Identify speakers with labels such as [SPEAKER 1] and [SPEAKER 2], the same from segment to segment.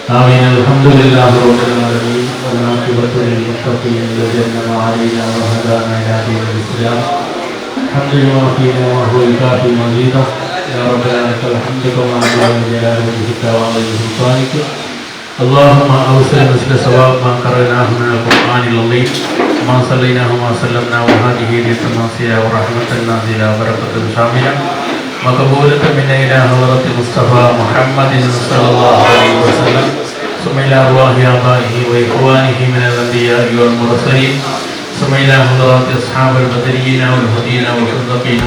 [SPEAKER 1] آمين. الحمد لله رب العالمين والعاقبة للمتقين الذين أنعم عليهم وهدانا إلى دين الإسلام. الحمد لله فينا وهو الكافي مزيدا. يا ربنا لك الحمد كما أنزل جلال وجهك وعظيم سلطانك. اللهم أوصل مثل ثواب ما قرأناه من القرآن العظيم ما صليناه وما سلمنا وهذه ليلة ناصية ورحمة نازلة وبركة شاملة مقبولة من إلى حضرة المصطفى محمد صلى الله عليه وسلم ثم إلى أرواح آبائه وإخوانه من الأنبياء والمرسلين ثم إلى حضرات أصحاب البدريين والهديين والصديقين.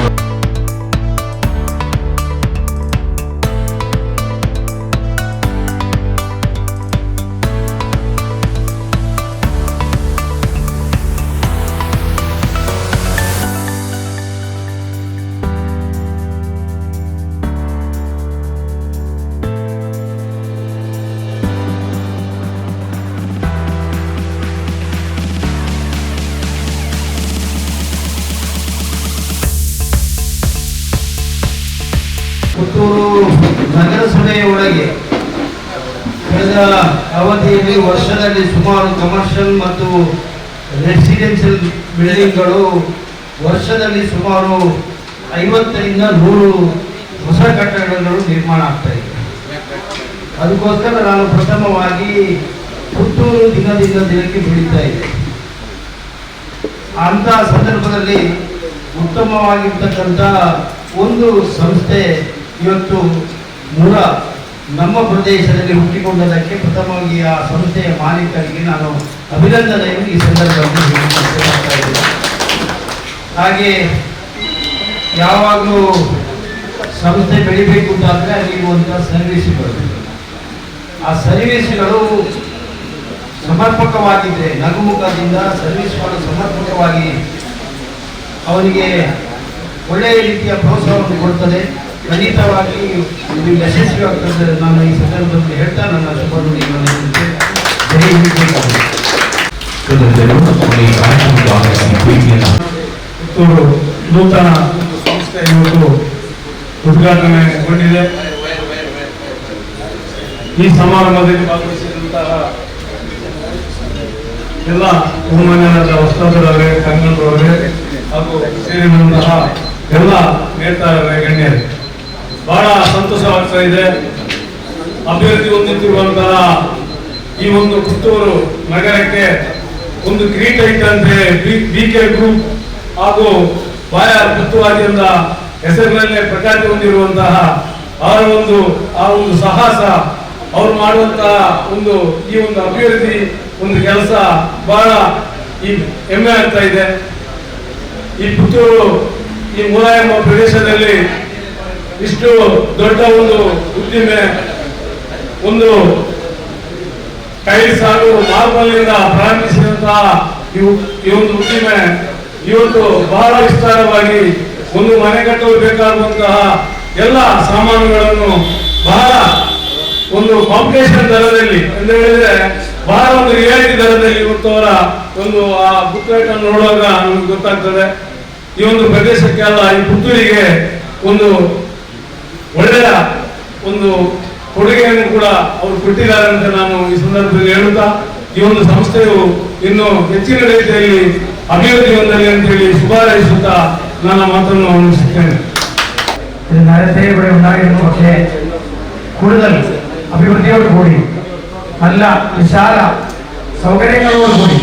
[SPEAKER 2] ಪುತ್ತೂರು ನಗರಸಭೆಯ ಒಳಗೆ ಕಳೆದ ಅವಧಿಯಲ್ಲಿ ವರ್ಷದಲ್ಲಿ ಸುಮಾರು ಕಮರ್ಷಿಯಲ್ ಮತ್ತು ರೆಸಿಡೆನ್ಷಿಯಲ್ ಬಿಲ್ಡಿಂಗ್ಗಳು ವರ್ಷದಲ್ಲಿ ಸುಮಾರು 50ರಿಂದ 100 ಹೊಸ ಕಟ್ಟಡಗಳು ನಿರ್ಮಾಣ ಆಗ್ತಾ ಇದೆ. ಅದಕ್ಕೋಸ್ಕರ ನಾನು ಪ್ರಥಮವಾಗಿ ಪುತ್ತೂರು ದಿನದಿಂದ ದಿನಕ್ಕೆ ಬೆಳೀತಾ ಇದೆ. ಅಂತಹ ಸಂದರ್ಭದಲ್ಲಿ ಉತ್ತಮವಾಗಿರ್ತಕ್ಕಂಥ ಒಂದು ಸಂಸ್ಥೆ ಇವತ್ತು ಮೂಲ ನಮ್ಮ ಪ್ರದೇಶದಲ್ಲಿ ಹುಟ್ಟಿಕೊಂಡದಕ್ಕೆ ಪ್ರಥಮವಾಗಿ ಆ ಸಂಸ್ಥೆಯ ಮಾಲೀಕರಿಗೆ ನಾನು ಅಭಿನಂದನೆಯನ್ನು ಈ ಸಂದರ್ಭದಲ್ಲಿ ಹೇಳ್ತಾ ಇದ್ದೇನೆ. ಹಾಗೆ ಯಾವಾಗಲೂ ಸಂಸ್ಥೆ ಬೆಳಿಬೇಕು ಅಂತಾದರೆ ಅಲ್ಲಿರುವಂಥ ಸರ್ವಿಸ್ಗಳು, ಆ ಸರ್ವಿಸ್ಗಳು ಸಮರ್ಪಕವಾಗಿದ್ದರೆ, ನಗುಮುಖದಿಂದ ಸರ್ವಿಸ್ಗಳು ಸಮರ್ಪಕವಾಗಿ ಅವನಿಗೆ ಒಳ್ಳೆಯ ರೀತಿಯ ಪ್ರೋತ್ಸಾಹವನ್ನು ಕೊಡ್ತದೆ, ಖಂಡಿತವಾಗಿ ಇದು ಯಶಸ್ವಿಯಾಗ್ತದೆ. ನಾನು ಈ ಸಂದರ್ಭದಲ್ಲಿ ಹೇಳ್ತಾ ನನ್ನ ಶುಭ ನುಡಿಗಳನ್ನು ಪುತ್ತೂರು ನೂತನ ಸಂಸ್ಥೆ ಇವತ್ತು ಉದ್ಘಾಟನೆಗೊಂಡಿದೆ. ಈ ಸಮಾರಂಭದಲ್ಲಿ ಭಾಗವಹಿಸಿದಂತಹ ಎಲ್ಲ ಬಹುಮಾನ್ಯರಾದ ವಸ್ತಾದರವರೇ, ಕನ್ನಡರವರೇ ಹಾಗೂ ಸೇರಿದಂತಹ ಎಲ್ಲ ನೇತಾರರೇ, ಗಣ್ಯರೇ, ಬಹಳ ಸಂತೋಷವಾಗ್ತಾ ಇದೆ. ಅಭಿವೃದ್ಧಿ ಹೊಂದುತ್ತಿರುವಂತಹ ಈ ಒಂದು ಪುತ್ತೂರು ನಗರಕ್ಕೆ ಒಂದು ಕಿರೀಟ ಇದ್ದಂತೆ ಬಿಕೆ ಗ್ರೂಪ್ ಹಾಗೂ ಬಾಯಾರ್ ಪುತ್ತೂರಾದ್ಯಂತ ಹೆಸರಿನಲ್ಲೇ ಪ್ರಖ್ಯಾತಿ ಹೊಂದಿರುವಂತಹ ಅವರ ಆ ಒಂದು ಸಾಹಸ, ಅವರು ಮಾಡುವಂತಹ ಈ ಒಂದು ಅಭಿವೃದ್ಧಿ ಒಂದು ಕೆಲಸ ಬಹಳ ಹೆಮ್ಮೆ ಆಗ್ತಾ ಇದೆ. ಈ ಪುತ್ತೂರು ಈ ಮೂಲ ಎಂಬ ಪ್ರದೇಶದಲ್ಲಿ ಇಷ್ಟು ದೊಡ್ಡ ಒಂದು ಉದ್ದಿಮೆ, ಒಂದು ಟೈಲ್ಸ್ ಹಾಗೂ ಮಾರ್ಬಲ್ನಿಂದ ಪ್ರಾರಂಭಿಸಿದಂತಹ ಈ ಒಂದು ಉದ್ದಿಮೆ ಇವತ್ತು ಬಹಳ ವಿಸ್ತಾರವಾಗಿ ಒಂದು ಮನೆ ಕಟ್ಟಲು ಬೇಕಾಗುವಂತಹ ಎಲ್ಲ ಸಾಮಾನುಗಳನ್ನು ಬಹಳ ಒಂದು ಕಾಂಪಿಟೇಷನ್ ದರದಲ್ಲಿ ಎಂದು ಹೇಳಿದ್ರೆ ಬಹಳ ಒಂದು ರಿಯಾಯಿತಿ ದರದಲ್ಲಿ ಇವತ್ತು ಅವರ ಆ ಬುಕ್ ರೇಟ್ ಅನ್ನು ನೋಡುವಾಗ ನಮಗೆ ಗೊತ್ತಾಗ್ತದೆ. ಈ ಒಂದು ಪ್ರದೇಶಕ್ಕೆ ಅಲ್ಲ, ಈ ಪುತ್ತೂರಿಗೆ ಒಂದು ಒಳ್ಳೆಯ ಒಂದು ಕೊಡುಗೆಯನ್ನು ಕೂಡ ಅವರು ಕೊಟ್ಟಿದ್ದಾರೆ ಅಂತ ನಾನು ಈ ಸಂದರ್ಭದಲ್ಲಿ ಹೇಳುತ್ತಾ, ಈ ಒಂದು ಸಂಸ್ಥೆಯು ಇನ್ನು ಹೆಚ್ಚಿನ ರೀತಿಯಲ್ಲಿ ಅಭಿವೃದ್ಧಿ ಹೊಂದಲಿ ಅಂತ ಹೇಳಿ ಶುಭಾರೈಸುತ್ತಾ ನನ್ನ ಮಾತನ್ನು ಮುಗಿಸುತ್ತೇನೆ.
[SPEAKER 3] നേരത്തെ ഇവിടെ ഉണ്ടായിരുന്നു, പക്ഷേ കൂടുതൽ അഭിവൃദ്ധിയോടുകൂടി നല്ല വിശാല സൗകര്യങ്ങളോടുകൂടി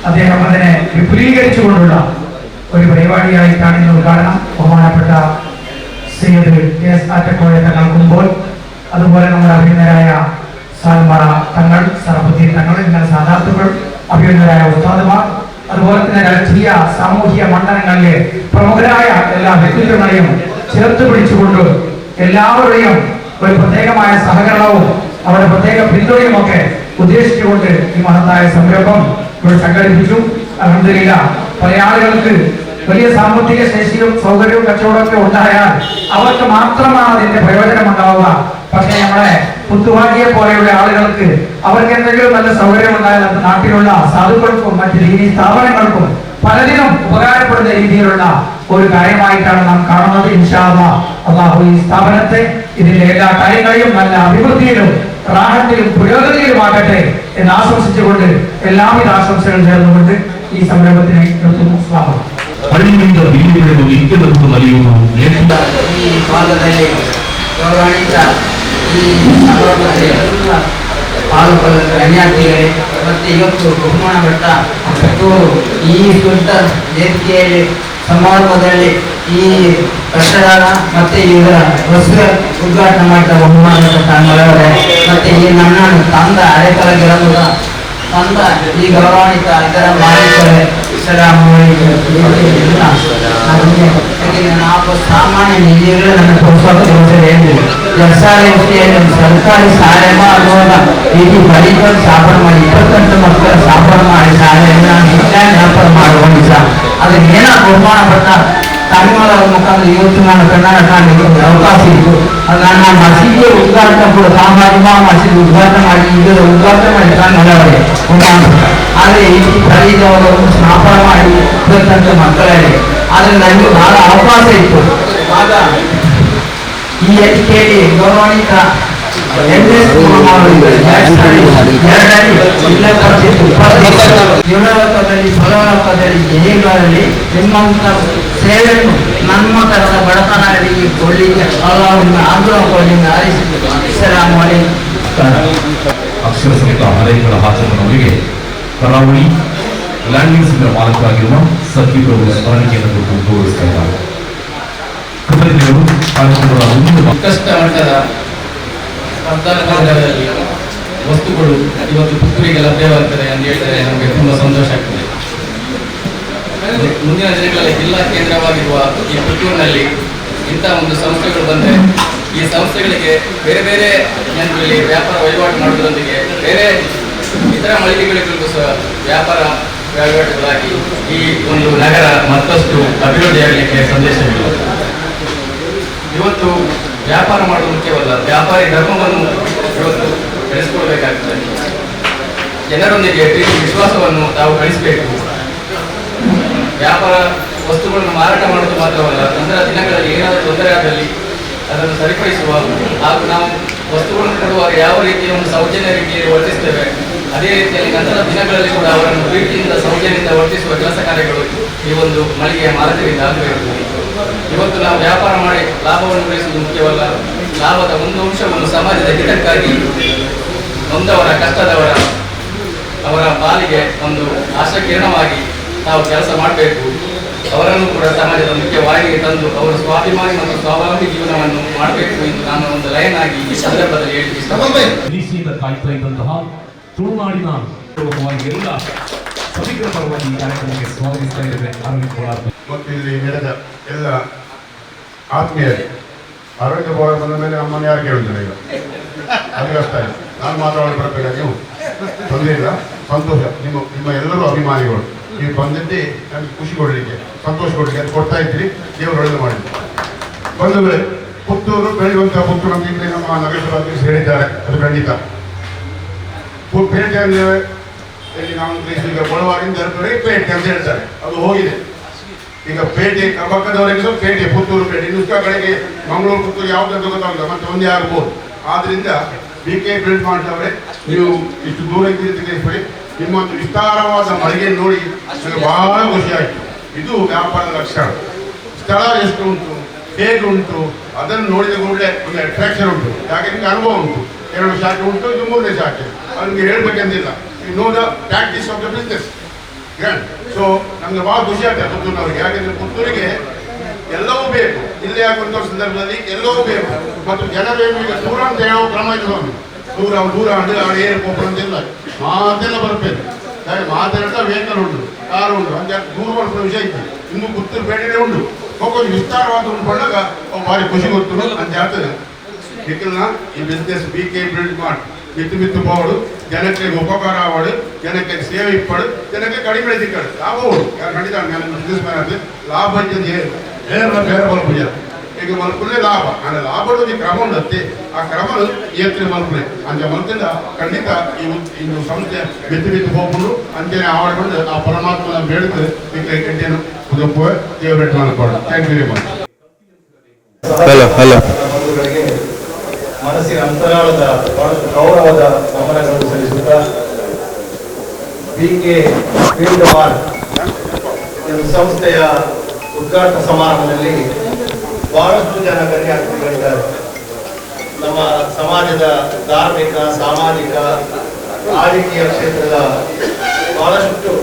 [SPEAKER 3] അദ്ദേഹം അതിനെ വിപുലീകരിച്ചുകൊണ്ടുള്ള ഒരു പരിപാടിയായിട്ടാണ് ഇന്ന് ഉദ്ഘാടനം ബഹുമാനപ്പെട്ട സയ്യിദ് കെ.എസ്. ആറ്റക്കോയ തങ്ങൾ കുമ്പോൾ, അതുപോലെ നമ്മുടെ അഭിനന്ദരായ സാൽമറ തങ്ങൾ, സറഫുദ്ദീൻ തങ്ങൾ, ഇങ്ങനെ സാധാത്തുക്കൾ, അഭിനന്ദരായ ഉസ്താദുമാർ, അതുപോലെ തന്നെ രാഷ്ട്രീയ സാമൂഹിക മണ്ഡലങ്ങളിലെ പ്രമുഖരായ എല്ലാ വ്യക്തിത്വങ്ങളെയും ചേർത്ത് പിടിച്ചുകൊണ്ട് എല്ലാവരുടെയും ഒരു പ്രത്യേകമായ സഹകരണവും അവരുടെ പ്രത്യേക പിന്തുണയും ഒക്കെ ഉദ്ദേശിച്ചുകൊണ്ട് ഈ മഹത്തായ സംരംഭം ഇവിടെ സംഘടിപ്പിച്ചു. അൽഹംദുലില്ലാഹ് പല ആളുകൾക്ക് വലിയ സാമ്പത്തിക ശേഷിയും സൗകര്യവും കച്ചവടമൊക്കെ ഉണ്ടായാൽ അവർക്ക് മാത്രമാണ് അതിന്റെ പ്രയോജനം ഉണ്ടാവുക. പക്ഷേ നമ്മളെ പുത്തുവാജിയെ പോലെയുള്ള ആളുകൾക്ക് അവർക്ക് എന്തെങ്കിലും നല്ല സൗകര്യം ഉണ്ടായാൽ അത് നാട്ടിലുള്ള സാധുക്കൾക്കും മറ്റ് ദീനീ സ്ഥാപനങ്ങൾക്കും പലതിനും ഉപകാരപ്പെടുന്ന രീതിയിലുള്ള ഒരു കാര്യമായിട്ടാണ് നാം കാണുന്നത്. ഇൻഷാ അല്ലാഹ് അല്ലാഹു ഈ സ്ഥാപനത്തെ ഇതിന്റെ എല്ലാ കാര്യങ്ങളെയും നല്ല അഭിവൃദ്ധിയിലും റാഹത്തിലും പുരോഗതിയിലുമാകട്ടെ എന്ന് ആശംസിച്ചുകൊണ്ട് എല്ലാവിധ ആശംസകൾ നേർന്നുകൊണ്ട് ഈ സംരംഭത്തിനെ നിർത്തുന്നു. സ്വാഗതം.
[SPEAKER 4] ಹಳ್ಳಿಯಿಂದ ಬೀದಿಗಳನ್ನು ನಿತ್ಯದಕ್ಕೂ ನಡೆಯುವುದು
[SPEAKER 5] ಈ ಭಾಗದಲ್ಲಿ ಗೌರವಾನ್ವಿತ ಈ ಸಂದರ್ಭದಲ್ಲಿ ಪಾಲ್ಗೊಳ್ಳುವ ಗಣ್ಯಾತಿಗಳೇ ಮತ್ತು ಇವತ್ತು ಬಹುಮಾನ ಬೆಟ್ಟ ಪುತ್ತೂರು ಈ ದೊಡ್ಡ ವೇದಿಕೆಯಲ್ಲಿ ಸಮಾರಂಭದಲ್ಲಿ ಈ ಕಟ್ಟಡ ಮತ್ತು ಇವರ ಹೊಸ ಉದ್ಘಾಟನೆ ಮಾಡಿದ ಬಹುಮಾನ ಬೆಟ್ಟ ಮಳವರೆ ಮತ್ತು ಈ ನನ್ನನ್ನು ತಂದ ಅರೆಕಲ ಗಿರಮುದ ತಂದ ಈ ಗೌರವಾನ್ವಿತ ಇದರ ಮಾಲೀಕರೇ ನಾವು ಸಾಮಾನ್ಯ ನಿಧಿಗಳು ನನ್ನ ಪ್ರೋತ್ಸಾಹ ಸರ್ಕಾರಿ ಶಾಲೆಯ ಅನ್ನುವಾಗ ಇಲ್ಲಿ ಬರೀಕೊಂಡು ಸ್ಥಾಪನೆ ಮಾಡಿ 28 ಮಕ್ಕಳ ಸ್ಥಾಪನೆ ಮಾಡಿ ಶಾಲೆಯನ್ನು ವ್ಯಾಪಾರ ಮಾಡಿಕೊಂಡು ಸಹ ಅದಕ್ಕೆ ಏನೋ ಬಹುಮಾನ ಪಟ್ಟ ತಮಿಳುನಾಡ ಮುಖಾಂತರ ಇವತ್ತು ನಾನು ಕನ್ನಡ ಕಾಣಲಿಕ್ಕೆ ಅವಕಾಶ ಇತ್ತು. ನನ್ನ ಮಸೀದಿಯ ಉದ್ಘಾಟನೆ ಕೂಡ ಸಾಮಾಜಿಕ ಮಸೀದಿ ಉದ್ಘಾಟನೆ ಮಾಡಿ ಇದರ ಉದ್ಘಾಟನೆ ಮಾಡಿ ಕನ್ನಡವರಿಗೆ ಆದರೆ ಈ ಖರೀದವರು ಸ್ಥಾಪನೆ ಮಾಡಿ 28 ಮಕ್ಕಳಲ್ಲಿ ಆದರೆ ನನಗೆ ಬಹಳ ಅವಕಾಶ ಇತ್ತು. ಆಗ ಈ ವೇದಿಕೆಯಲ್ಲಿ ಗೌರವಾನ್ವಿತ ಯುವಲೋಕದಲ್ಲಿ ಫಲೋಲೋಕದಲ್ಲಿ ಜಯಗಳಲ್ಲಿ ನಿಮ್ಮಂತ ಸೇವೆಯನ್ನು ನಮ್ಮ ತರದ ಬಡತನಗಳಿಗೆ ಕೊಡ್ಲಿಕ್ಕೆ ಆಗ್ರಹಗಳನ್ನು ಆರಿಸಿದ್ದು. ಸಲಾಮ್
[SPEAKER 4] ಅಕ್ಷರ ಸಹಿತ ಹಳೆಗಳ ಹಾಜರನವರಿಗೆ ಕರಾವಳಿ ಲ್ಯಾಂಡಿಂಗ್ಸ್ನ ಮಾಲಕರಾಗಿರುವ ಸಖಿಪ್ರಭು ಸ್ಮರಣಿಕೆಯನ್ನು ಕೊಟ್ಟು ಗೌರವಿಸ್ತಾ ಇದ್ದಾರೆ. ಕೃತಜ್ಞರು ಕಾರ್ಯಕ್ರಮದ
[SPEAKER 6] ಕಷ್ಟ ಮಟ್ಟದ ಸ್ಪರ್ಧಾತ್ಮಕದಲ್ಲಿ ವಸ್ತುಗಳು ಇವತ್ತು ಪುತ್ತೂರಿಗೆ ಲಭ್ಯವಾಗ್ತದೆ ಅಂತ ಹೇಳಿದರೆ ನಮಗೆ ತುಂಬ ಸಂತೋಷ ಆಗ್ತದೆ. ಮುಂದಿನ ದಿನಗಳಲ್ಲಿ ಜಿಲ್ಲಾ ಕೇಂದ್ರವಾಗಿರುವ ಈ ಪುತ್ತೂರಿನಲ್ಲಿ ಇಂಥ ಒಂದು ಸಂಸ್ಥೆಗಳು ಬಂದರೆ ಈ ಸಂಸ್ಥೆಗಳಿಗೆ ಬೇರೆ ಬೇರೆ ಜನರಲ್ಲಿ ವ್ಯಾಪಾರ ವಹಿವಾಟು ಮಾಡುವುದರೊಂದಿಗೆ ಬೇರೆ ಇತರ ಮಳಿಗೆಗಳಿಗೂ ಸಹ ವ್ಯಾಪಾರ ವಹಿವಾಟುಗಳಾಗಿ ಈ ಒಂದು ನಗರ ಮತ್ತಷ್ಟು ಅಭಿವೃದ್ಧಿಯಾಗಲಿಕ್ಕೆ ಸಂದೇಶವಿಲ್ಲ. ಇವತ್ತು ವ್ಯಾಪಾರ ಮಾಡುವುದು ಮುಖ್ಯವಲ್ಲ, ವ್ಯಾಪಾರಿ ಧರ್ಮವನ್ನು ಇವತ್ತು ಬೆಳೆಸಿಕೊಳ್ಬೇಕಾಗ್ತದೆ. ಜನರೊಂದಿಗೆ ಪ್ರೀತಿ ವಿಶ್ವಾಸವನ್ನು ತಾವು ಗಳಿಸಬೇಕು. ವ್ಯಾಪಾರ ವಸ್ತುಗಳನ್ನು ಮಾರಾಟ ಮಾಡುವುದು ಮಾತ್ರವಲ್ಲ, ನಂತರ ದಿನಗಳಲ್ಲಿ ಏನಾದರೂ ತೊಂದರೆ ಆದಲ್ಲಿ ಅದನ್ನು ಸರಿಪಡಿಸುವ ಹಾಗೂ ನಾವು ವಸ್ತುಗಳನ್ನು ಕೊಡುವಾಗ ಯಾವ ರೀತಿಯ ಒಂದು ಸೌಜನ್ಯ ರೀತಿಯಲ್ಲಿ ವರ್ತಿಸ್ತೇವೆ ಅದೇ ರೀತಿಯಲ್ಲಿ ನಂತರ ದಿನಗಳಲ್ಲಿ ಕೂಡ ಅವರನ್ನು ಪ್ರೀತಿಯಿಂದ ಸೌಜನ್ಯದಿಂದ ವರ್ತಿಸುವ ಕೆಲಸ ಕಾರ್ಯಗಳು ಈ ಒಂದು ಮಳಿಗೆಯ ಮಾಲಕರಿಂದ ಆಗಬೇಕು. ಇವತ್ತು ನಾವು ವ್ಯಾಪಾರ ಮಾಡಿ ಲಾಭವನ್ನು ಗಳಿಸುವುದು ಮುಖ್ಯವಲ್ಲ, ಲಾಭದ ಒಂದು ಅಂಶವನ್ನು ಸಮಾಜದ ಹಿತಕ್ಕಾಗಿ ನೊಂದವರ ಕಷ್ಟದವರ ಅವರ ಪಾಲಿಗೆ ಒಂದು ಆಶಾಕಿರಣವಾಗಿ ನಾವು ಕೆಲಸ ಮಾಡಬೇಕು. ಅವರನ್ನು ಕೂಡ ಸಮಾಜದ ಮುಖ್ಯವಾಹಿನಿಗೆ ತಂದು ಅವರ ಸ್ವಾಭಿಮಾನಿ ಮತ್ತು ಸ್ವಾವಲಂಬಿ ಜೀವನವನ್ನು ಮಾಡಬೇಕು ಎಂದು ನಾನು ಒಂದು ಲೈನ್ ಆಗಿ ಈ ಸಂದರ್ಭದಲ್ಲಿ ಹೇಳಲಿಕ್ಕೆ
[SPEAKER 4] ನಿರೀಕ್ಷೆಯಿಂದ ಕಾಯ್ತಾ ಇದ್ದಂತಹ ತುಳುನಾಡಿನ ಎಲ್ಲ ಸಮಗ್ರ ಪರವಾಗಿ ಈ ಕಾರ್ಯಕ್ರಮಕ್ಕೆ ಸ್ವಾಗತಿಸ್ತಾ ಇದ್ದೇವೆ.
[SPEAKER 7] ಮತ್ತು ಇಲ್ಲಿ ನಡೆದ ಎಲ್ಲ ಆತ್ಮೀಯರು ಅರವಿಂದ ಪವಾರ್ ಬಂದ ಮೇಲೆ ನಮ್ಮನ್ನು ಯಾರು ಕೇಳಿದ್ದಾರೆ ಈಗ ಅದು ಅಷ್ಟ ಇಲ್ಲ. ನಾನು ಮಾತಾಡಲು ಬರಬೇಕಾಗಿ ನೀವು ತೊಂದರೆ ಇಲ್ಲ, ಸಂತೋಷ. ನಿಮ್ಮ ಎಲ್ಲರೂ ಅಭಿಮಾನಿಗಳು ನೀವು ಬಂದಿದ್ದೇ ನನಗೆ ಖುಷಿ ಕೊಡಲಿಕ್ಕೆ, ಸಂತೋಷ ಕೊಡಲಿಕ್ಕೆ ಅದು ಕೊಡ್ತಾ ಇದ್ದೀರಿ. ದೇವರು ಒಳ್ಳೆದು ಮಾಡಿದ್ರು. ಬಂಧುಗಳೇ, ಪುತ್ತೂರು ಬೆಳೆಯುವಂತಹ ಪುತ್ತೂರು ನಮಗೆ ಇಲ್ಲಿ ನಮ್ಮ ನಗರಸಭಾಧ್ಯಕ್ಷರು ಹೇಳಿದ್ದಾರೆ, ಅದು ಖಂಡಿತ. ಪೇಟೆ ಅಂದರೆ ಇಲ್ಲಿ ನಾವು ಈಗ ಬಳವಾರಿಂದ ಪೇಟೆ ಅಂತ ಹೇಳ್ತಾರೆ, ಅದು ಹೋಗಿದೆ. ಈಗ ಪೇಟೆ ಪಕ್ಕದವರೆಗೆ ಸ್ವಲ್ಪ ಪೇಟೆ, ಪುತ್ತೂರು ಪೇಟೆ, ಇನ್ನು ಕಡೆಗೆ ಮಂಗಳೂರು ಪುತ್ತೂರು ಯಾವುದಂತ ಗೊತ್ತಾಗಲ್ಲ, ಮತ್ತೆ ಒಂದೇ ಆಗ್ಬೋದು. ಆದ್ರಿಂದ BK ಬಿಲ್ಡ್ ಮಾಡಿದವರೇ ನೀವು ಇಷ್ಟು ದೂರ ಇದ್ದಿದ್ದಕ್ಕೆ ನಿಮ್ಮ ಒಂದು ವಿಸ್ತಾರವಾದ ಮಳಿಗೆ ನೋಡಿ ನನಗೆ ಬಹಳ ಖುಷಿ ಆಯಿತು. ಇದು ವ್ಯಾಪಾರದ ಲಕ್ಷಣ. ಸ್ಥಳ ಎಷ್ಟು ಉಂಟು, ಹೇಗೆ ಉಂಟು, ಅದನ್ನು ನೋಡಿದ ಕೂಡಲೇ ಒಂದು ಅಟ್ರಾಕ್ಷನ್ ಉಂಟು. ಯಾಕೆ ನಿಮಗೆ ಅನುಭವ ಉಂಟು. 2 ಶಾಖೆ ಉಂಟು, ಇದು 3ನೇ ಶಾಖೆ. ಅದು ನಿಮಗೆ ಹೇಳ್ಬೇಕಂತಿಲ್ಲ. You know the practice of the business grand. So ನಮ್ಗೆ ಬಹಳ ಖುಷಿ ಆಗ್ತದೆ ಪುತ್ತೂರಿನವ್ರಿಗೆ. ಯಾಕೆಂದ್ರೆ ಪುತ್ತೂರಿಗೆ ಎಲ್ಲವೂ ಬೇಕು. ಇಲ್ಲೇ ಆಗುವಂಥ ಸಂದರ್ಭದಲ್ಲಿ ಎಲ್ಲವೂ ಬೇಕು. ಮತ್ತು ಜನರೇನು ಈಗ ದೂರ ಅಂತ ಹೇಳೋ ಕ್ರಮ ಇಲ್ಲ. ದೂರ ಅಡು ಏರ್ಪೋರ್ಟ್ ಅಂತಿಲ್ಲ, ಮಾತೆಲ್ಲ ಬರಬೇಕು. ಮಾತಾಡ್ತಾ ವೆಹಿಕಲ್ ಉಂಟು, ಕಾರು ಉಂಟು, ಅಂತ ದೂರ ಬರುವ ವಿಷಯ ಇತ್ತು. ಇನ್ನು ಪುತ್ತೂರು ಬೇಟೆ ಉಂಟು, ಕೊಂಚ ವಿಸ್ತಾರವಾದ ಉಂಟುಕೊಂಡಾಗ ಭಾರಿ ಖುಷಿ ಗೊತ್ತು ಅಂತ ಹೇಳ್ತದೆ. ಇದನ್ನ ಈ ಬಿಸ್ನೆಸ್ BK ಬಿಲ್ಡ್ ಮಾಡಿ ಮಿತ್ತು పోవడు, ಜನಕ್ಕೆ ಉಪಕಾರ ಆವಡು, ಜನಕ್ಕೆ ಸೇವೆ ಇಪ್ಪಡು, ಜನಕ್ಕೆ ಕಡಿಮೆ ಸಿಕ್ಕಡು, ಲಾಭ ಓಡು. ಯಾರು ಖಂಡಿತ ಬಿಸ್ನೆಸ್ ಮ್ಯಾನ್ ಆದ್ರೆ ಲಾಭ ಬೇರೆ ಬಲ್ಪುಜ ಈಗ ಮಲ್ಪುನೇ ಲಾಭ ಅಂದ್ರೆ ಲಾಭದ ಕ್ರಮ ಉಂಡತ್ತೆ. ಆ ಕ್ರಮ ಏತ್ರೆ ಮಲ್ಪನೆ ಅಂಚ ಮಲ್ತಿಂದ ಖಂಡಿತ ಇನ್ನು ಸಂಸ್ಥೆ ಬಿತ್ತು ಹೋಗ್ಬಿಡು ಅಂಚನೆ ಆವಡ್ಕೊಂಡು ಆ ಪರಮಾತ್ಮನ ಬೇಡಿದ್ರೆ ಗಂಟೆಯನ್ನು ಉದಪ್ಪುವೆ ದೇವರೆಟ್ಟು ಮಾಡ್ಕೊಂಡು. Thank you very much.
[SPEAKER 8] Hello ಮನಸ್ಸಿನ ಅಂತರಾಳದ ಬಹಳಷ್ಟು ಗೌರವದ ಗಮನಗಳನ್ನು ಸಲ್ಲಿಸುತ್ತಾ BK ಫೀಲ್ಡ್ ಮಾರ್ಕ್ ಸಂಸ್ಥೆಯ ಉದ್ಘಾಟನಾ ಸಮಾರಂಭದಲ್ಲಿ ಬಹಳಷ್ಟು ಜನ ಗಣ್ಯಾತಿಥಿಗಳಿದ್ದಾರೆ. ನಮ್ಮ ಸಮಾಜದ ಧಾರ್ಮಿಕ, ಸಾಮಾಜಿಕ, ರಾಜಕೀಯ ಕ್ಷೇತ್ರದ ಬಹಳಷ್ಟು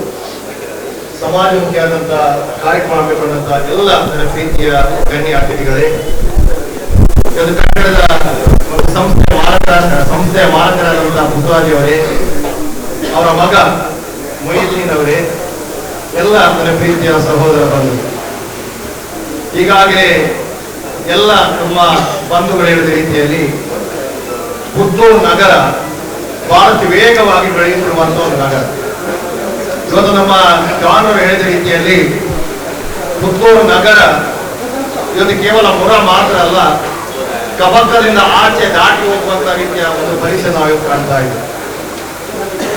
[SPEAKER 8] ಸಮಾಜಮುಖಿಯಾದಂತಹ ಕಾರ್ಯಕ್ರಮ ಹಮ್ಮಿಕೊಂಡಂತಹ ಎಲ್ಲ ನನ್ನ ಪ್ರೀತಿಯ ಗಣ್ಯ ಅತಿಥಿಗಳೇ, ಇದು ಕನ್ನಡದ ಸಂಸ್ಥೆಯ ಮಾಲಕರಾದಂತಹ ಪುಟ್ಟರಾಜಿಯವರೇ, ಅವರ ಮಗ ಮೊಯ್ಯುದ್ದೀನ್ ಅವರೇ, ಎಲ್ಲ ನನ್ನ ಪ್ರೀತಿಯ ಸಹೋದರ ಬಂಧು, ಈಗಾಗಲೇ ಎಲ್ಲ ನಮ್ಮ ಬಂಧುಗಳು ಹೇಳಿದ ರೀತಿಯಲ್ಲಿ ಪುತ್ತೂರು ನಗರ ಬಹಳಷ್ಟು ವೇಗವಾಗಿ ಬೆಳೆಯುತ್ತಿರುವಂತಹ ಒಂದು ನಗರ. ಇವತ್ತು ನಮ್ಮ ಜಾನ್ ಅವರು ಹೇಳಿದ ರೀತಿಯಲ್ಲಿ ಪುತ್ತೂರು ನಗರ ಇವತ್ತು ಕೇವಲ ಮುರ ಮಾತ್ರ ಅಲ್ಲ, ಕಬಕ್ಕದಿಂದ ಆಚೆ ದಾಟಿ ಹೋಗುವಂತ ರೀತಿಯ ಒಂದು ಪರಿಸರ ನಾವು ಕಾಣ್ತಾ ಇದ್ದೀವಿ.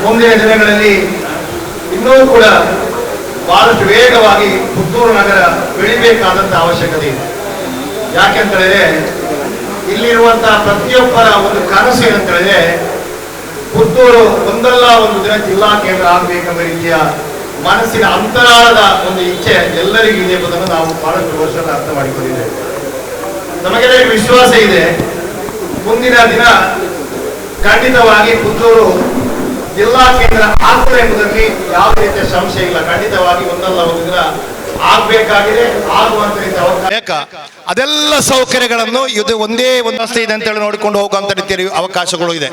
[SPEAKER 8] ಮುಂದಿನ ದಿನಗಳಲ್ಲಿ ಇನ್ನೂ ಕೂಡ ಬಹಳಷ್ಟು ವೇಗವಾಗಿ ಪುತ್ತೂರು ನಗರ ಬೆಳಿಬೇಕಾದಂತಹ ಅವಶ್ಯಕತೆ ಇದೆ. ಯಾಕೆಂತ ಹೇಳಿದ್ರೆ ಇಲ್ಲಿರುವಂತಹ ಪ್ರತಿಯೊಬ್ಬರ ಒಂದು ಕನಸು ಏನಂತ ಹೇಳಿದ್ರೆ ಪುತ್ತೂರು ಒಂದಲ್ಲ ಒಂದು ದಿನ ಜಿಲ್ಲಾ ಕೇಂದ್ರ ಆಗಬೇಕೆಂಬ ರೀತಿಯ ಮನಸ್ಸಿನ ಅಂತರಾಳದ ಒಂದು ಇಚ್ಛೆ ಎಲ್ಲರಿಗೂ ಇದೆ ಎಂಬುದನ್ನು ನಾವು ಬಹಳಷ್ಟು ವರ್ಷದ ಅರ್ಥ ಮಾಡಿಕೊಂಡಿದ್ದೇವೆ. ನಮಗೆಲ್ಲರಿಗೂ ವಿಶ್ವಾಸ ಇದೆ, ಮುಂದಿನ ದಿನ ಖಂಡಿತವಾಗಿ ಪುತ್ತೂರು ಜಿಲ್ಲಾ ಕೇಂದ್ರ ಆಗ್ತದೆ ಎಂಬುದರಲ್ಲಿ ಯಾವುದೇ ರೀತಿಯ ಸಂಶಯ ಇಲ್ಲ. ಖಂಡಿತವಾಗಿ ಒಂದಲ್ಲ ಒಂದು ದಿನ ಆಗ್ಬೇಕಾಗಿದೆ, ಆಗುವಂತ ರೀತಿಯ ಅವಕಾಶ,
[SPEAKER 9] ಅದೆಲ್ಲ ಸೌಕರ್ಯಗಳನ್ನು ಇದು ಒಂದೇ ಒಂದು ರಸ್ತೆ ಇದೆ ಅಂತೇಳಿ ನೋಡಿಕೊಂಡು ಹೋಗುವಂತ ರೀತಿಯ ಅವಕಾಶಗಳು ಇದೆ.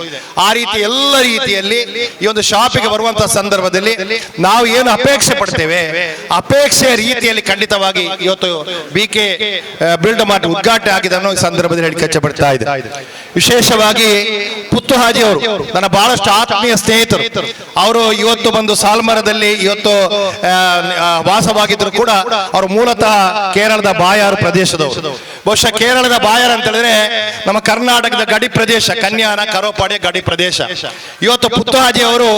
[SPEAKER 9] ಆ ರೀತಿ ಎಲ್ಲ ರೀತಿಯಲ್ಲಿ ಈ ಒಂದು ಶಾಪಿಗೆ ಬರುವಂತಹ ಸಂದರ್ಭದಲ್ಲಿ ನಾವು ಏನು ಅಪೇಕ್ಷೆ ಪಡ್ತೇವೆ, ಅಪೇಕ್ಷೆಯ ರೀತಿಯಲ್ಲಿ ಖಂಡಿತವಾಗಿ ಇವತ್ತು BK ಬಿಲ್ಡ್ ಮಾರ್ಟ್ ಉದ್ಘಾಟನೆ ಆಗಿದೆ ಅನ್ನೋ ಈ ಸಂದರ್ಭದಲ್ಲಿ ಹೇಳಿ ಕಚ್ಚೆ ಪಡ್ತಾ ಇದೆ. ವಿಶೇಷವಾಗಿ ಪುತ್ತು ಹಾಜಿ ಅವರು ನನ್ನ ಬಹಳಷ್ಟು ಆತ್ಮೀಯ ಸ್ನೇಹಿತರು. ಅವರು ಇವತ್ತು ಬಂದು ಸಾಲ್ಮರದಲ್ಲಿ ಇವತ್ತು ವಾಸವಾಗಿದ್ರು ಕೂಡ ಅವರು ಮೂಲತಃ ಕೇರಳದ ಬಾಯಾರು ಪ್ರದೇಶದವರು. ಬಹುಶಃ ಕೇರಳದ ಬಾಯಾರ ಅಂತ ಹೇಳಿದ್ರೆ ನಮ್ಮ ಕರ್ನಾಟಕದ ಗಡಿ ಪ್ರದೇಶ, ಕನ್ಯಾನ ಕರೋಪಾಡಿಯ ಗಡಿ ಪ್ರದೇಶ. ಇವತ್ತು ಪುತ್ತು ಹಾಜಿ ಅವರು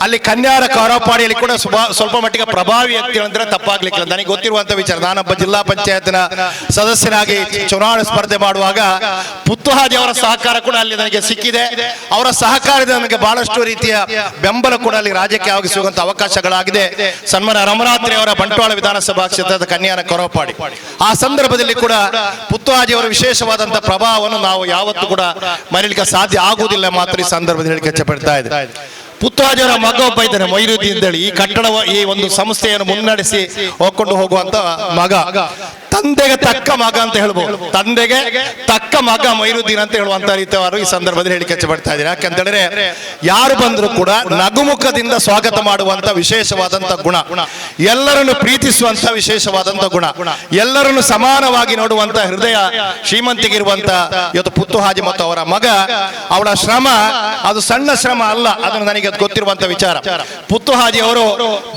[SPEAKER 9] ಅಲ್ಲಿ ಕನ್ಯಾರ ಕರೋಪಾಡಿಯಲ್ಲಿ ಕೂಡ ಸ್ವಲ್ಪ ಮಟ್ಟಿಗೆ ಪ್ರಭಾವಿ ವ್ಯಕ್ತಿ ಅಂದ್ರೆ ತಪ್ಪಾಗ್ಲಿಕ್ಕಿಲ್ಲ. ನನಗೆ ಗೊತ್ತಿರುವಂತ ವಿಚಾರ, ನಾನೊಬ್ಬ ಜಿಲ್ಲಾ ಪಂಚಾಯತ್ನ ಸದಸ್ಯನಾಗಿ ಚುನಾವಣೆ ಸ್ಪರ್ಧೆ ಮಾಡುವಾಗ ಪುತ್ತು ಹಾಜಿ ಅವರ ಸಹಕಾರ ಕೂಡ ಅಲ್ಲಿ ನನಗೆ ಸಿಕ್ಕಿದೆ. ಅವರ ಸಹಕಾರದ ನನಗೆ ಬಹಳಷ್ಟು ರೀತಿಯ ಬೆಂಬಲ ಕೂಡ ಅಲ್ಲಿ ರಾಜಕೀಯವಾಗಿ ಸಿಗುವಂತ ಅವಕಾಶಗಳಾಗಿದೆ. ಸನ್ಮಾನ ರಮರಾತ್ರಿ ಅವರ ಬಂಟ್ವಾಳ ವಿಧಾನಸಭಾ ಕ್ಷೇತ್ರದ ಕನ್ಯಾನ ಕರೋಪಾಡಿ, ಆ ಸಂದರ್ಭದಲ್ಲಿ ಕೂಡ ಪುತ್ತು ಹಾಜಿ ಅವರ ವಿಶೇಷವಾದಂತಹ ಪ್ರಭಾವವನ್ನು ನಾವು ಯಾವತ್ತೂ ಕೂಡ ಮರೀಲಿಕ್ಕೆ ಸಾಧ್ಯ ಆಗುವುದಿಲ್ಲ ಮಾತ್ರ ಈ ಸಂದರ್ಭದಲ್ಲಿ ಹೇಳಿಕೆ ಇಚ್ಛೆಪಡ್ತಾ ಇದೆ. ಪುತ್ತು ಹಾಜಿ ಅವರ ಮಗ ಒಬ್ಬ ಇದ್ದಾನೆ, ಮೊಯ್ಯುದ್ದೀನ್ ಅಂತೇಳಿ. ಈ ಕಟ್ಟಡ ಈ ಒಂದು ಸಂಸ್ಥೆಯನ್ನು ಮುನ್ನಡೆಸಿ ಹೋಗ್ಕೊಂಡು ಹೋಗುವಂತ ಮಗ, ತಂದೆಗೆ ತಕ್ಕ ಮಗ ಅಂತ ಹೇಳ್ಬೋದು, ತಂದೆಗೆ ತಕ್ಕ ಮಗ ಮೊಯ್ಯುದ್ದೀನ್ ಅಂತ ಹೇಳುವಂತ ರೀತಿಯವರು ಈ ಸಂದರ್ಭದಲ್ಲಿ ಹೇಳಿಕೆ ಇಚ್ಛೆಪಡ್ತಾ ಇದ್ದಾರೆ. ಯಾಕಂತ ಹೇಳಿದ್ರೆ ಯಾರು ಬಂದ್ರು ಕೂಡ ನಗುಮುಖದಿಂದ ಸ್ವಾಗತ ಮಾಡುವಂತ ವಿಶೇಷವಾದಂತ ಗುಣ, ಎಲ್ಲರನ್ನು ಪ್ರೀತಿಸುವಂತ ವಿಶೇಷವಾದಂತ ಗುಣ, ಎಲ್ಲರನ್ನು ಸಮಾನವಾಗಿ ನೋಡುವಂತ ಹೃದಯ ಶ್ರೀಮಂತಿಗೆ ಇರುವಂತ ಇವತ್ತು ಪುತ್ತು ಹಾಜಿ ಮತ್ತು ಅವರ ಮಗ. ಅವಳ ಶ್ರಮ ಅದು ಸಣ್ಣ ಶ್ರಮ ಅಲ್ಲ, ಅದನ್ನು ನನಗೆ ಗೊತ್ತಿರುವಂತ ವಿಚಾರ. ಪುತ್ತು ಹಾಜಿ ಅವರು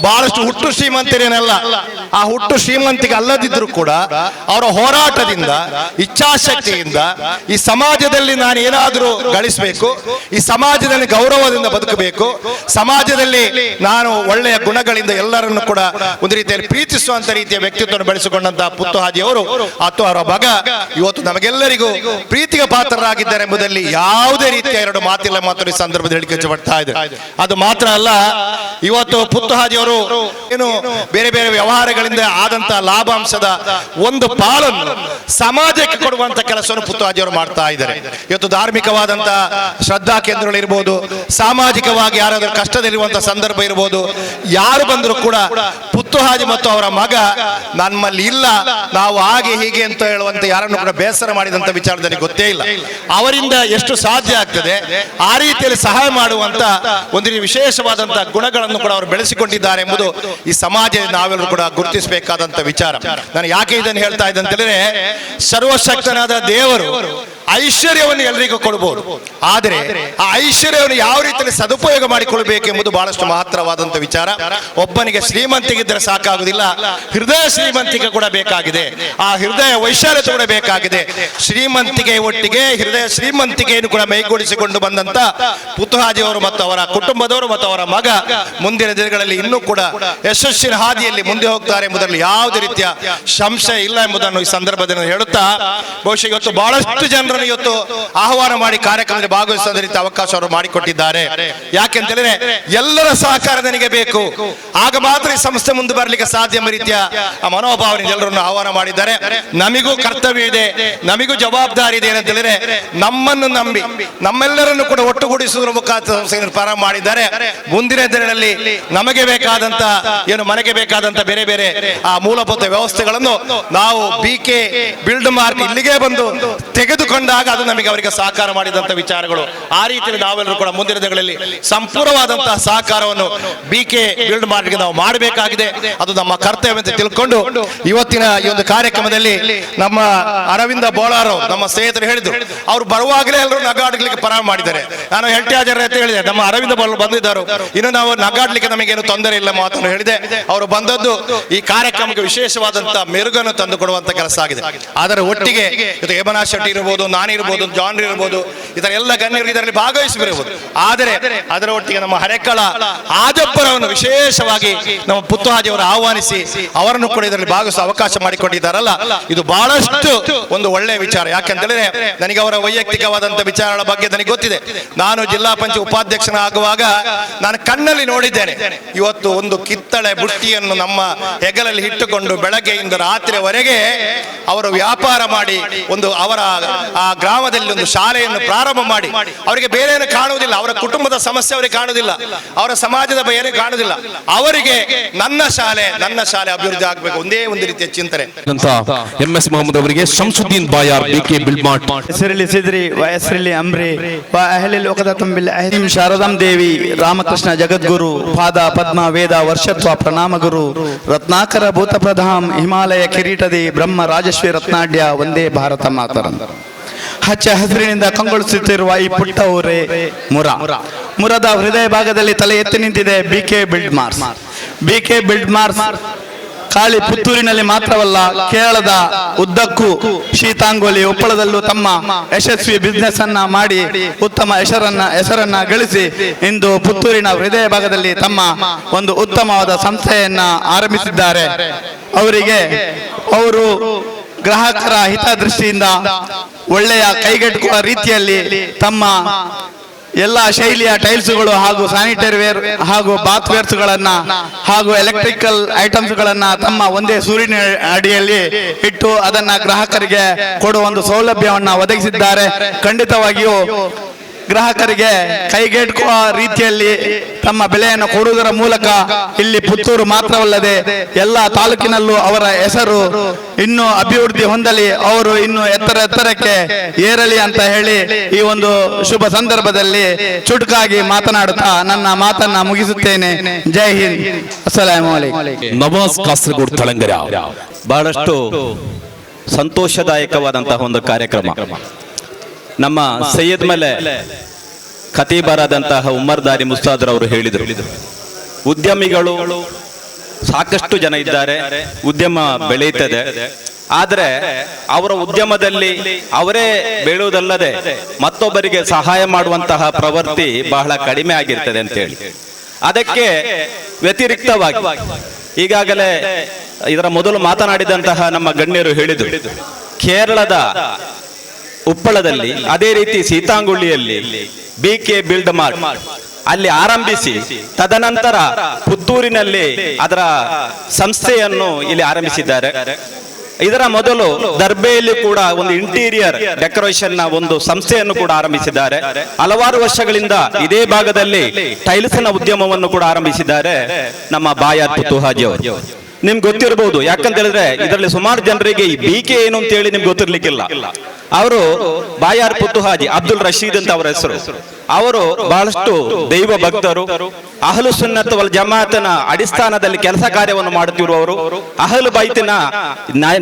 [SPEAKER 9] ಬಹಳಷ್ಟು ಹುಟ್ಟು ಶ್ರೀಮಂತರೇನಲ್ಲ, ಆ ಹುಟ್ಟು ಶ್ರೀಮಂತಿಗೆ ಅಲ್ಲದಿದ್ರು ಕೂಡ ಅವರ ಹೋರಾಟದಿಂದ, ಇಚ್ಛಾಶಕ್ತಿಯಿಂದ ಈ ಸಮಾಜದಲ್ಲಿ ನಾನು ಏನಾದರೂ ಗಳಿಸಬೇಕು, ಈ ಸಮಾಜದಲ್ಲಿ ಗೌರವದಿಂದ ಬದುಕಬೇಕು, ಸಮಾಜದಲ್ಲಿ ನಾನು ಒಳ್ಳೆಯ ಗುಣಗಳಿಂದ ಎಲ್ಲರನ್ನು ಕೂಡ ಒಂದು ರೀತಿಯಲ್ಲಿ ಪ್ರೀತಿಸುವಂತ ರೀತಿಯ ವ್ಯಕ್ತಿತ್ವವನ್ನು ಬೆಳೆಸಿಕೊಂಡಂತಹ ಪುತ್ತು ಹಾಜಿ ಅವರು ಅಥವಾ ಅವರ ಮಗ ಇವತ್ತು ನಮಗೆಲ್ಲರಿಗೂ ಪ್ರೀತಿಗೆ ಪಾತ್ರರಾಗಿದ್ದಾರೆ ಎಂಬುದರಲ್ಲಿ ಯಾವುದೇ ರೀತಿಯ ಎರಡು ಮಾತಿಲ್ಲ ಮಾತ್ರ ಈ ಸಂದರ್ಭದಲ್ಲಿ ಹೇಳಿಕೆ ಇಚ್ಛೆಪಡ್ತಾ ಇದೆ. ಅದು ಮಾತ್ರ ಅಲ್ಲ, ಇವತ್ತು ಪುತ್ತು ಹಾಜಿ ಅವರು ಏನು ಬೇರೆ ಬೇರೆ ವ್ಯವಹಾರಗಳಿಂದ ಆದಂತಹ ಲಾಭಾಂಶದ ಒಂದು ಪಾಲನ್ನು ಸಮಾಜಕ್ಕೆ ಕೊಡುವಂತ ಕೆಲಸವನ್ನು ಪುತ್ತು ಹಾಜಿ ಅವರು ಮಾಡ್ತಾ ಇದ್ದಾರೆ. ಇವತ್ತು ಧಾರ್ಮಿಕವಾದಂತಹ ಶ್ರದ್ಧಾ ಕೇಂದ್ರಗಳು ಇರಬಹುದು, ಸಾಮಾಜಿಕವಾಗಿ ಯಾರಾದ್ರೂ ಕಷ್ಟದಲ್ಲಿರುವಂತಹ ಸಂದರ್ಭ ಇರಬಹುದು, ಯಾರು ಬಂದರೂ ಕೂಡ ಪುತ್ತು ಹಾಜಿ ಮತ್ತು ಅವರ ಮಗ ನಮ್ಮಲ್ಲಿ ಇಲ್ಲ, ನಾವು ಹಾಗೆ ಹೀಗೆ ಅಂತ ಹೇಳುವಂತ ಯಾರನ್ನು ಕೂಡ ಬೇಸರ ಮಾಡಿದಂತ ವಿಚಾರದಲ್ಲಿ ಗೊತ್ತೇ ಇಲ್ಲ. ಅವರಿಂದ ಎಷ್ಟು ಸಾಧ್ಯ ಆಗ್ತದೆ ಆ ರೀತಿಯಲ್ಲಿ ಸಹಾಯ ಮಾಡುವಂತ ಒಂದು ವಿಶೇಷವಾದಂತಹ ಗುಣಗಳನ್ನು ಕೂಡ ಅವರು ಬೆಳೆಸಿಕೊಂಡಿದ್ದಾರೆ ಎಂಬುದು ಈ ಸಮಾಜದಲ್ಲಿ ನಾವೆಲ್ಲರೂ ಕೂಡ ಗುರುತಿಸಬೇಕಾದಂತ ವಿಚಾರ. ನಾನು ಯಾಕೆ ಇದನ್ನು ಹೇಳ್ತಾ ಇದ್ದೆ ಅಂತ ಹೇಳಿದ್ರೆ, ಸರ್ವಶಕ್ತನಾದ ದೇವರು ಐಶ್ವರ್ಯವನ್ನು ಎಲ್ಲರಿಗೂ ಕೊಡಬಹುದು, ಆದರೆ ಆ ಐಶ್ವರ್ಯವನ್ನು ಯಾವ ರೀತಿಯಲ್ಲಿ ಸದುಪಯೋಗ ಮಾಡಿಕೊಳ್ಬೇಕೆಂಬುದು ಬಹಳಷ್ಟು ಮಹತ್ತರವಾದಂತ ವಿಚಾರ. ಒಬ್ಬನಿಗೆ ಶ್ರೀಮಂತಿಗೆ ಇದ್ದರೆ ಸಾಕಾಗುವುದಿಲ್ಲ, ಹೃದಯ ಶ್ರೀಮಂತಿಗೆ ಕೂಡ ಬೇಕಾಗಿದೆ, ಆ ಹೃದಯ ವೈಶಾಲ್ಯತೆ ಕೂಡ ಬೇಕಾಗಿದೆ. ಶ್ರೀಮಂತಿಗೆ ಒಟ್ಟಿಗೆ ಹೃದಯ ಶ್ರೀಮಂತಿಕೆಯನ್ನು ಕೂಡ ಮೈಗೂಡಿಸಿಕೊಂಡು ಬಂದಂತ ಪುತ್ತು ಹಾಜಿ ಅವರು ಮತ್ತು ಅವರ ಕುಟುಂಬದವರು ಮತ್ತು ಅವರ ಮಗ ಮುಂದಿನ ದಿನಗಳಲ್ಲಿ ಇನ್ನೂ ಕೂಡ ಯಶಸ್ಸಿನ ಹಾದಿಯಲ್ಲಿ ಮುಂದೆ ಹೋಗ್ತಾರೆ ಎಂಬುದರಲ್ಲಿ ಯಾವುದೇ ರೀತಿಯ ಸಂಶಯ ಇಲ್ಲ ಎಂಬುದನ್ನು ಈ ಸಂದರ್ಭದಲ್ಲಿ ಹೇಳುತ್ತಾ ಬಹುಶಃ ಇವತ್ತು ಬಹಳಷ್ಟು ಜನರನ್ನು ಇವತ್ತು ಆಹ್ವಾನ ಮಾಡಿ ಕಾರ್ಯಕ್ರಮದಲ್ಲಿ ಭಾಗವಹಿಸುವ ರೀತಿ ಅವಕಾಶ ಅವರು ಮಾಡಿಕೊಟ್ಟಿದ್ದಾರೆ. ಯಾಕೆಂತೇಳಿದ್ರೆ ಎಲ್ಲರ ಸಹಕಾರ ನನಗೆ ಬೇಕು, ಆಗ ಮಾತ್ರ ಈ ಸಂಸ್ಥೆ ಮುಂದೆ ಬರಲಿಕ್ಕೆ ಸಾಧ್ಯ ಎಂಬ ರೀತಿಯ ಮನೋಭಾವನೆ ಎಲ್ಲರನ್ನು ಆಹ್ವಾನ ಮಾಡಿದ್ದಾರೆ. ನಮಿಗೂ ಕರ್ತವ್ಯ ಇದೆ, ನಮಿಗೂ ಜವಾಬ್ದಾರಿ ಇದೆ ಅಂತ ಹೇಳಿದ್ರೆ ನಮ್ಮನ್ನು ನಂಬಿ ನಮ್ಮೆಲ್ಲರನ್ನು ಕೂಡ ಒಟ್ಟುಗೂಡಿಸುವ ಮುಖಾಂತರ ಪ್ರಾರಂಭ ಮಾಡಿದ್ದಾರೆ. ಮುಂದಿನ ದಿನಗಳಲ್ಲಿ ನಮಗೆ ಬೇಕಾದಂತ ಏನು ಮನೆಗೆ ಬೇಕಾದಂತ ಬೇರೆ ಬೇರೆ ಆ ಮೂಲಭೂತ ವ್ಯವಸ್ಥೆಗಳನ್ನು ನಾವು BK ಬಿಲ್ಡ್ ಮಾರ್ಕ್ ಇಲ್ಲಿಗೆ ಬಂದು ತೆಗೆದುಕೊಂಡಾಗ ಅದು ನಮಗೆ ಅವರಿಗೆ ಸಹಕಾರ ಮಾಡಿದಂತ ವಿಚಾರಗಳು. ಆ ರೀತಿಯಲ್ಲಿ ನಾವೆಲ್ಲರೂ ಕೂಡ ಮುಂದಿನ ದಿನಗಳಲ್ಲಿ ಸಂಪೂರ್ಣವಾದಂತಹ ಸಹಕಾರವನ್ನು BK ಬಿಲ್ಡ್ ಮಾರ್ಕ್ಗೆ ನಾವು ಮಾಡಬೇಕಾಗಿದೆ. ಅದು ನಮ್ಮ ಕರ್ತವ್ಯ ಅಂತ ತಿಳ್ಕೊಂಡು ಇವತ್ತಿನ ಈ ಒಂದು ಕಾರ್ಯಕ್ರಮದಲ್ಲಿ ನಮ್ಮ ಅರವಿಂದ ಬೋಳಾರು ನಮ್ಮ ಸ್ನೇಹಿತರು ಹೇಳಿದ್ರು, ಅವರು ಬರುವಾಗಲೇ ಎಲ್ಲರೂ ನಗಾಡ್ಲಿಕ್ಕೆ ಪ್ರಾರಂಭ ಮಾಡಿದ್ದಾರೆ. ನಾನು ಹೆಲ್ಟಿಯಾಜರ್ ಅಂತ ಹೇಳಿದೆ, ನಮ್ಮ ಅರವಿಂದ ಬೋಳಾರು ಬಂದಿದ್ದರು, ಇನ್ನು ನಾವು ನಗಾಡ್ಲಿಕ್ಕೆ ನಮಗೇನು ತೊಂದರೆ ಇಲ್ಲ ಮಾತನ್ನು ಹೇಳಿದೆ. ಅವರು ಬಂದದ್ದು ಈ ಕಾರ್ಯಕ್ರಮಕ್ಕೆ ವಿಶೇಷವಾದಂತಹ ಮೆರುಗನ್ನು ತಂದು ಕೊಡುವಂತ ಕೆಲಸ ಆಗಿದೆ. ಅದರ ಒಟ್ಟಿಗೆ ಇದು ಹೇಮನಾ ಶೆಟ್ಟಿ ಇರಬಹುದು, ನಾನಿರ್ಬೋದು, ಜಾನ್ ಇರಬಹುದು, ಇದರ ಎಲ್ಲ ಗಣ್ಯರು ಇದರಲ್ಲಿ ಭಾಗವಹಿಸಬಹುದು. ಆದರೆ ಅದರ ಒಟ್ಟಿಗೆ ನಮ್ಮ ಹರೆಕಳ ಆಜಪ್ಪರವನ್ನು ವಿಶೇಷವಾಗಿ ನಮ್ಮ ಪುತ್ತುಹಾಜಿಯವರು ಆಹ್ವಾನಿಸಿ ಅವರನ್ನು ಕೂಡ ಇದರಲ್ಲಿ ಭಾಗವಹಿಸುವ ಅವಕಾಶ ಮಾಡಿಕೊಟ್ಟಿದ್ದಾರಲ್ಲ, ಇದು ಬಹಳಷ್ಟು ಒಂದು ಒಳ್ಳೆಯ ವಿಚಾರ. ಯಾಕೆಂತಂದ್ರೆ ನನಗೆ ಅವರ ವೈಯಕ್ತಿಕವಾದಂತಹ ವಿಚಾರಗಳ ಬಗ್ಗೆ ನನಗೆ ಗೊತ್ತಿದೆ. ನಾನು ಜಿಲ್ಲಾ ಪಂಚಾಯತ್ ಉಪಾಧ್ಯಕ್ಷನಾಗುವಾಗ ನಾನು ಕಣ್ಣಲ್ಲಿ ನೋಡಿದ್ದೇನೆ. ಇವತ್ತು ಒಂದು ಕಿತ್ತಳೆ ಬುಟ್ಟಿಯನ್ನು ನಮ್ಮ ಹೆಗಲಲ್ಲಿ ಇಟ್ಟುಕೊಂಡು ಬೆಳಗ್ಗೆಯಿಂದ ರಾತ್ರಿಯವರೆಗೆ ಅವರು ವ್ಯಾಪಾರ ಮಾಡಿ ಒಂದು ಅವರ ಆ ಗ್ರಾಮದಲ್ಲಿ ಒಂದು ಶಾಲೆಯನ್ನು ಪ್ರಾರಂಭ ಮಾಡಿ ಅವರಿಗೆ ಬೇರೆ ಏನು ಕಾಣುವುದಿಲ್ಲ, ಅವರ ಕುಟುಂಬದ ಸಮಸ್ಯೆ ಅವರಿಗೆ ಕಾಣುವುದಿಲ್ಲ, ಅವರ ಸಮಾಜದ ಏನು ಕಾಣುವುದಿಲ್ಲ. ಅವರಿಗೆ ನನ್ನ ಶಾಲೆ ಅಭಿವೃದ್ಧಿ ಆಗಬೇಕು ಒಂದೇ ಒಂದು ರೀತಿಯ ಚಿಂತನೆ.
[SPEAKER 4] MS ಮೊಹಮ್ಮದ್ ಅವರಿಗೆ Shamsuddin Bayar BK build mart
[SPEAKER 10] ಸಿರಿಲಿ ಸಿದ್ರಿ ವಯಸ್ಸಲ್ಲಿ ಅಂಬ್ರಿ ಅಹಲಿ ಲೋಕದತ್ತಂ ಬಿಲ್ ಅಹಿಂ ಶಾರದಾಂ ದೇವಿ ರಾಮಕೃಷ್ಣ ಜಗದ್ಗುರು ಪಾದ ಪದ್ಮ ವೇದ ವರ್ಷತ್ವ ಪ್ರಣಾಮ ಗುರು ರತ್ನಾಕರ ಭೂತ ಪ್ರಧಾಂ ಹಿಮಾಲಯ ಕಿರೀಟದಿ ಬ್ರಹ್ಮ ರಾಜಶ್ರೀ ರತ್ನಾಢ್ಯ ಒಂದೇ ಭಾರತ ಮಾತರಂ. ಹಚ್ಚ ಹಸಿರಿನಿಂದ ಕಂಗೊಳಿಸುತ್ತಿರುವ ಈ ಪುಟ್ಟ ಊರೇ ಮುರದ ಹೃದಯ ಭಾಗದಲ್ಲಿ ತಲೆ ಎತ್ತಿ ನಿಂತಿದೆ BK build marts. BK build marts ಖಾಲಿ ಪುತ್ತೂರಿನಲ್ಲಿ ಮಾತ್ರವಲ್ಲ, ಕೇರಳದ ಉದ್ದಕ್ಕೂ ಶೀತಾಂಗೋಲಿ ಉಪ್ಪಳದಲ್ಲೂ ತಮ್ಮ ಯಶಸ್ವಿ ಬಿಸ್ನೆಸ್ ಅನ್ನ ಮಾಡಿ ಉತ್ತಮ ಹೆಸರನ್ನ ಗಳಿಸಿ ಇಂದು ಪುತ್ತೂರಿನ ಹೃದಯ ಭಾಗದಲ್ಲಿ ತಮ್ಮ ಒಂದು ಉತ್ತಮವಾದ ಸಂಸ್ಥೆಯನ್ನ ಆರಂಭಿಸಿದ್ದಾರೆ. ಅವರು ಗ್ರಾಹಕರ ಹಿತದೃಷ್ಟಿಯಿಂದ ಒಳ್ಳೆಯ ಕೈಗೆಟುಕುವ ರೀತಿಯಲ್ಲಿ ತಮ್ಮ ಎಲ್ಲ ಶೈಲಿಯ ಟೈಲ್ಸ್ಗಳು ಹಾಗೂ ಸ್ಯಾನಿಟರಿ ವೇರ್ ಹಾಗೂ ಬಾತ್ ವೇರ್ಸ್ಗಳನ್ನ ಹಾಗೂ ಎಲೆಕ್ಟ್ರಿಕಲ್ ಐಟಮ್ಸ್ಗಳನ್ನ ತಮ್ಮ ಒಂದೇ ಸೂರಿನ ಅಡಿಯಲ್ಲಿ ಇಟ್ಟು ಅದನ್ನ ಗ್ರಾಹಕರಿಗೆ ಕೊಡುವ ಒಂದು ಸೌಲಭ್ಯವನ್ನ ಒದಗಿಸಿದ್ದಾರೆ. ಖಂಡಿತವಾಗಿಯೂ ಗ್ರಾಹಕರಿಗೆ ಕೈಗೆಟುಕುವ ರೀತಿಯಲ್ಲಿ ತಮ್ಮ ಬೆಲೆಯನ್ನು ಕೊಡುವುದರ ಮೂಲಕ ಇಲ್ಲಿ ಪುತ್ತೂರು ಮಾತ್ರವಲ್ಲದೆ ಎಲ್ಲ ತಾಲೂಕಿನಲ್ಲೂ ಅವರ ಹೆಸರು ಇನ್ನೂ ಅಭಿವೃದ್ಧಿ ಹೊಂದಲಿ, ಅವರು ಇನ್ನು ಎತ್ತರಕ್ಕೆ ಏರಲಿ ಅಂತ ಹೇಳಿ ಈ ಒಂದು ಶುಭ ಸಂದರ್ಭದಲ್ಲಿ ಚುಟುಕಾಗಿ ಮಾತನಾಡುತ್ತಾ ನನ್ನ ಮಾತನ್ನ ಮುಗಿಸುತ್ತೇನೆ. ಜೈ ಹಿಂದ್, ಅಸ್ಸಲಾಮು ಅಲೈಕುಂ.
[SPEAKER 4] ನವಾಜ್ ಕಾಸರಗೋಡು ತಳಂಗರ
[SPEAKER 11] ಬಹಳಷ್ಟು ಸಂತೋಷದಾಯಕವಾದಂತಹ ಒಂದು ಕಾರ್ಯಕ್ರಮ. ನಮ್ಮ ಸೈಯದ್ ಮೇಲೆ ಖತೀಬರಾದಂತಹ ಉಮರ್ ದಾರಿ ಮುಸ್ತಾದರ್ ಅವರು ಹೇಳಿದರು, ಉದ್ಯಮಿಗಳು ಸಾಕಷ್ಟು ಜನ ಇದ್ದಾರೆ, ಉದ್ಯಮ ಬೆಳೆಯುತ್ತದೆ, ಆದರೆ ಅವರ ಉದ್ಯಮದಲ್ಲಿ ಅವರೇ ಬೆಳೆಯುವುದಲ್ಲದೆ ಮತ್ತೊಬ್ಬರಿಗೆ ಸಹಾಯ ಮಾಡುವಂತಹ ಪ್ರವೃತ್ತಿ ಬಹಳ ಕಡಿಮೆ ಆಗಿರ್ತದೆ ಅಂತೇಳಿ, ಅದಕ್ಕೆ ವ್ಯತಿರಿಕ್ತವಾಗಿ ಈಗಾಗಲೇ ಇದರ ಮೊದಲು ಮಾತನಾಡಿದಂತಹ ನಮ್ಮ ಗಣ್ಯರು ಹೇಳಿದರು, ಕೇರಳದ ಉಪ್ಪಳದಲ್ಲಿ ಅದೇ ರೀತಿ ಸೀತಾಂಗುಳಿಯಲ್ಲಿ BK ಬಿಲ್ಡ್ ಮಾರ್ಟ್ ಅಲ್ಲಿ ಆರಂಭಿಸಿ ತದನಂತರ ಪುತ್ತೂರಿನಲ್ಲಿ ಅದರ ಸಂಸ್ಥೆಯನ್ನು ಇಲ್ಲಿ ಆರಂಭಿಸಿದ್ದಾರೆ. ಇದರ ಮೊದಲು ದರ್ಬೆಯಲ್ಲಿ ಕೂಡ ಒಂದು ಇಂಟೀರಿಯರ್ ಡೆಕೋರೇಷನ್ ನ ಒಂದು ಸಂಸ್ಥೆಯನ್ನು ಕೂಡ ಆರಂಭಿಸಿದ್ದಾರೆ. ಹಲವಾರು ವರ್ಷಗಳಿಂದ ಇದೇ ಭಾಗದಲ್ಲಿ ಟೈಲ್ಸ್ ನ ಉದ್ಯಮವನ್ನು ಕೂಡ ಆರಂಭಿಸಿದ್ದಾರೆ ನಮ್ಮ ಬಾಯಾರ್ ಪುತ್ತುಹಾಜಿ ಅವರು. ನಿಮ್ಗೆ ಗೊತ್ತಿರಬಹುದು, ಯಾಕಂತ ಹೇಳಿದ್ರೆ ಇದರಲ್ಲಿ ಸುಮಾರು ಜನರಿಗೆ ಈ BK ಏನು ಅಂತ ಹೇಳಿ ನಿಮ್ಗೆ ಗೊತ್ತಿರ್ಲಿಕ್ಕಿಲ್ಲ. ಅವರು ಬಾಯಾರ್ ಪುತ್ತುಹಾಜಿ ಅಬ್ದುಲ್ ರಶೀದ್ ಅಂತ ಅವರ ಹೆಸರು. ಅವರು ಬಹಳಷ್ಟು ದೈವ ಭಕ್ತರು, ಅಹಲು ಸುನ್ನತ್ ವಲ್ ಜಮಾಅತ್ನ ಅಡಿಸ್ಥಾನದಲ್ಲಿ ಕೆಲಸ ಕಾರ್ಯವನ್ನು ಮಾಡುತ್ತಿರುವವರು, ಅಹಲು ಬೈತಿನ